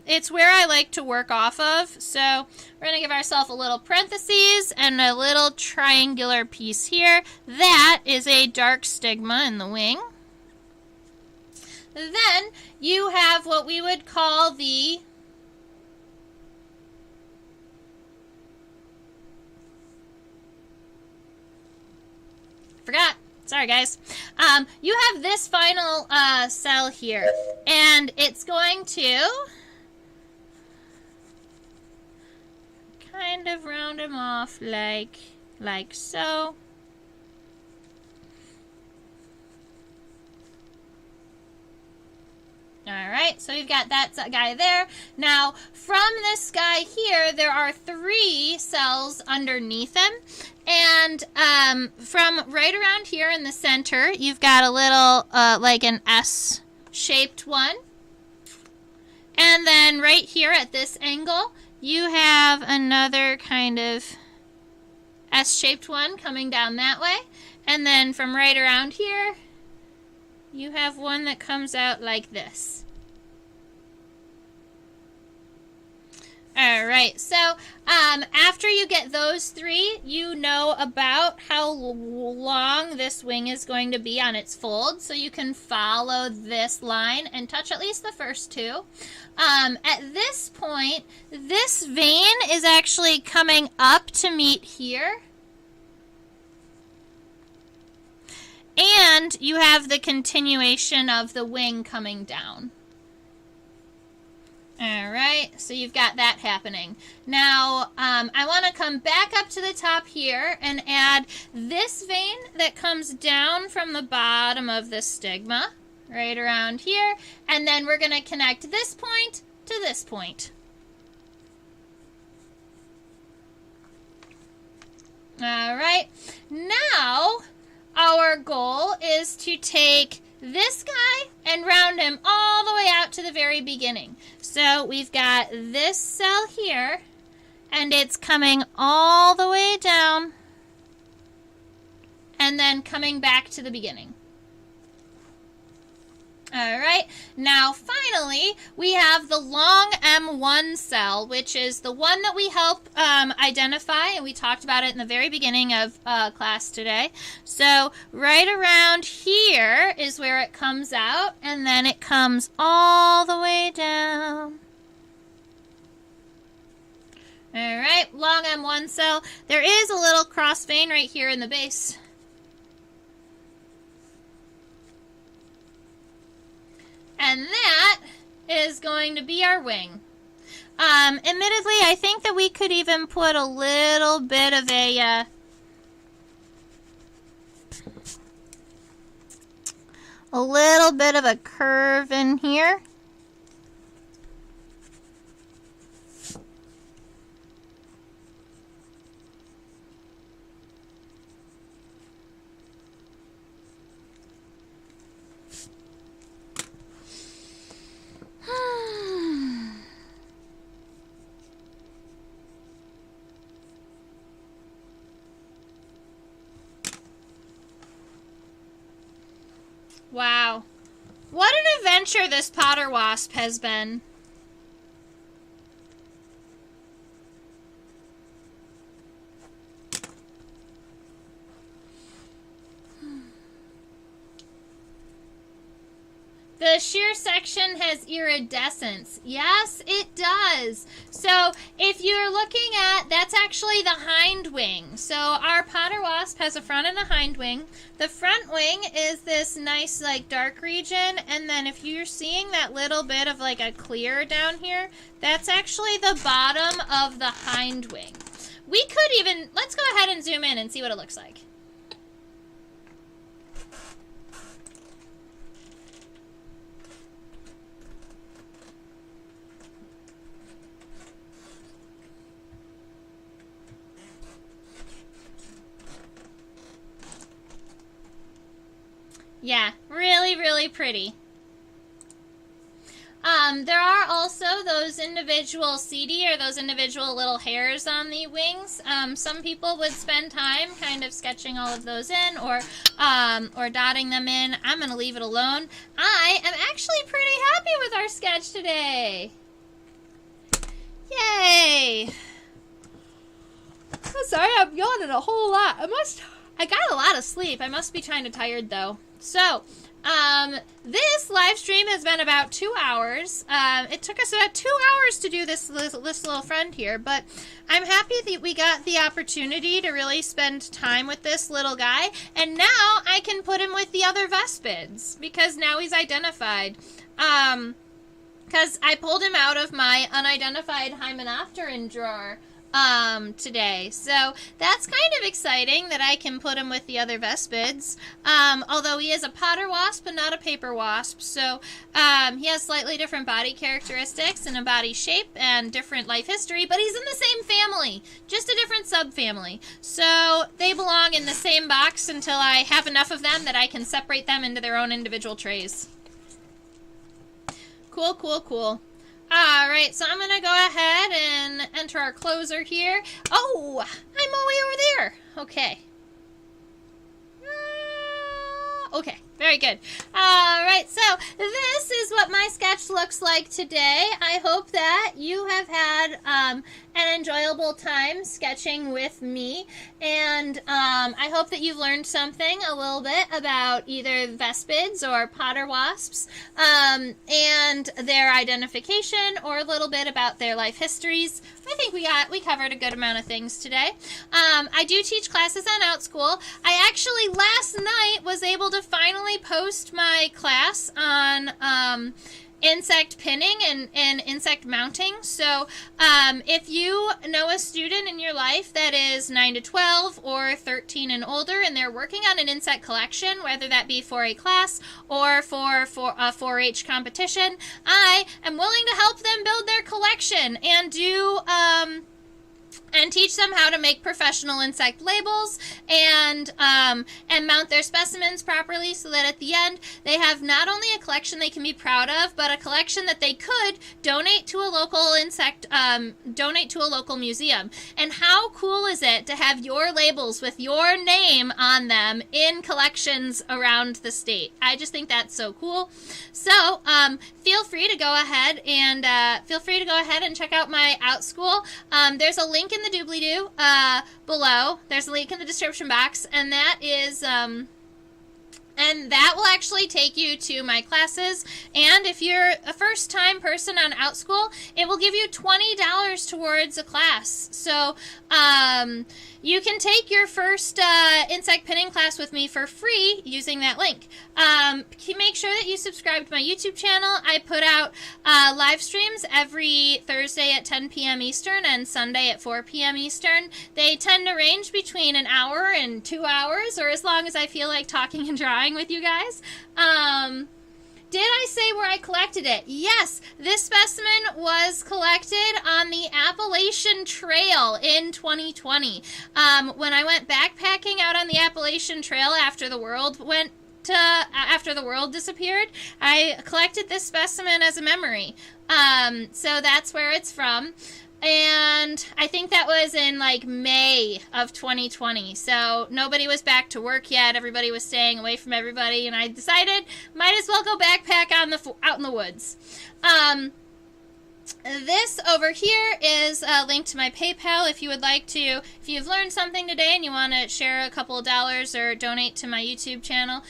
It's where I like to work off of. So we're going to give ourselves a little parentheses and a little triangular piece here. That is a dark stigma in the wing. Then you have what we would call the Sorry, guys. You have this final cell here, and it's going to kind of round them off like so. Alright, so we've got that guy there. Now, from this guy here, there are 3 cells underneath him. And from right around here in the center, you've got a little, like an S-shaped one. And then right here at this angle, you have another kind of S-shaped one coming down that way. And then from right around here, you have one that comes out like this. Alright, so after you get those 3, you know about how long this wing is going to be on its fold, so you can follow this line and touch at least the first 2. At this point, this vein is actually coming up to meet here. And you have the continuation of the wing coming down. Alright, so you've got that happening. Now, I want to come back up to the top here and add this vein that comes down from the bottom of the stigma, right around here. And then we're going to connect this point to this point. Alright, now our goal is to take this guy and round him all the way out to the very beginning. So we've got this cell here, and it's coming all the way down and then coming back to the beginning. All right, now finally we have the long M1 cell, which is the one that we help identify, and we talked about it in the very beginning of class today. So right around here is where it comes out, and then it comes all the way down. All right, long M1 cell. There is a little cross vein right here in the base. And that is going to be our wing. Admittedly, I think that we could even put a little bit of a curve in here. Wow. What an adventure this Potter Wasp has been. The shear section has iridescence. Yes, it does. So if you're looking at, that's actually the hind wing. So our Potter Wasp has a front and a hind wing. The front wing is this nice like dark region, and then if you're seeing that little bit of like a clear down here, that's actually the bottom of the hind wing. We could even, let's go ahead and zoom in and see what it looks like. Yeah, really, really pretty. There are also those individual seedy or those individual little hairs on the wings. Some people would spend time kind of sketching all of those in or dotting them in. I'm going to leave it alone. I am actually pretty happy with our sketch today. Yay! I'm sorry, I'm yawning a whole lot. I got a lot of sleep. I must be kind of tired though. So, this live stream has been about 2 hours. It took us about 2 hours to do this little friend here, but I'm happy that we got the opportunity to really spend time with this little guy, and now I can put him with the other Vespids, because now he's identified. Because I pulled him out of my unidentified Hymenopteron drawer today. So that's kind of exciting that I can put him with the other Vespids. Although he is a Potter Wasp and not a Paper Wasp. So he has slightly different body characteristics and a body shape and different life history, but he's in the same family, just a different subfamily. So they belong in the same box until I have enough of them that I can separate them into their own individual trays. Cool, cool, cool. Alright, so I'm going to go ahead and enter our closer here. Oh, I'm all the way over there. Okay. Okay, very good. Alright, so this is what my sketch looks like today. I hope that you have had an enjoyable time sketching with me, and I hope that you've learned something a little bit about either Vespids or Potter Wasps, and their identification, or a little bit about their life histories. I think we covered a good amount of things today. I do teach classes on OutSchool. I actually last night was able to finally post my class on insect pinning and insect mounting. So if you know a student in your life that is 9 to 12 or 13 and older, and they're working on an insect collection, whether that be for a class or for a 4-H competition, I am willing to help them build their collection and do and teach them how to make professional insect labels and mount their specimens properly so that at the end they have not only a collection they can be proud of, but a collection that they could donate to a local museum. And how cool is it to have your labels with your name on them in collections around the state? I just think that's so cool. So feel free to go ahead and check out my OutSchool. There's a link in the doobly-doo below. There's a link in the description box, and that is and that will actually take you to my classes. And if you're a first-time person on OutSchool, it will give you $20 towards a class. So you can take your first insect pinning class with me for free using that link. Make sure that you subscribe to my YouTube channel. I put out live streams every Thursday at 10 p.m. Eastern and Sunday at 4 p.m. Eastern. They tend to range between an hour and 2 hours, or as long as I feel like talking and drawing with you guys. Did I say where I collected it? Yes, this specimen was collected on the Appalachian Trail in 2020. When I went backpacking out on the Appalachian Trail after the world disappeared, I collected this specimen as a memory. So that's where it's from. And I think that was in like May of 2020. So nobody was back to work yet. Everybody was staying away from everybody. And I decided might as well go backpack out in the woods. This over here is a link to my PayPal if you would like to, if you've learned something today and you want to share a couple of dollars or donate to my YouTube channel,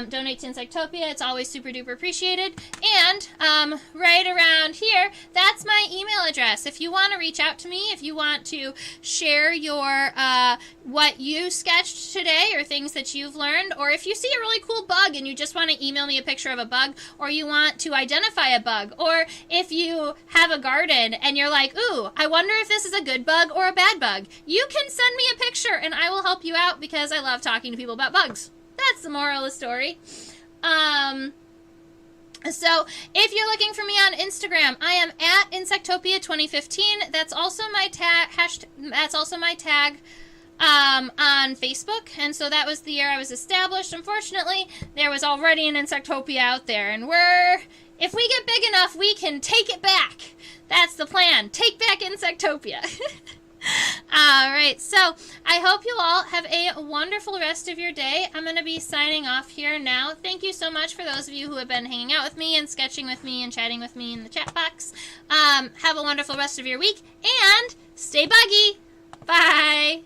donate to Insectopia. It's always super duper appreciated. And right around here, that's my email address. If you want to reach out to me, if you want to share your what you sketched today or things that you've learned, or if you see a really cool bug and you just want to email me a picture of a bug, or you want to identify a bug, or if you have a garden and you're like, ooh, I wonder if this is a good bug or a bad bug, you can send me a picture and I will help you out because I love talking to people about bugs. That's the moral of the story. So if you're looking for me on Instagram, I am at Insectopia2015. That's also my tag. That's also my tag on Facebook, and so that was the year I was established. Unfortunately, there was already an Insectopia out there, and if we get big enough, we can take it back. That's the plan. Take back Insectopia. All right, so I hope you all have a wonderful rest of your day. I'm going to be signing off here now. Thank you so much for those of you who have been hanging out with me and sketching with me and chatting with me in the chat box. Have a wonderful rest of your week, and stay buggy. Bye.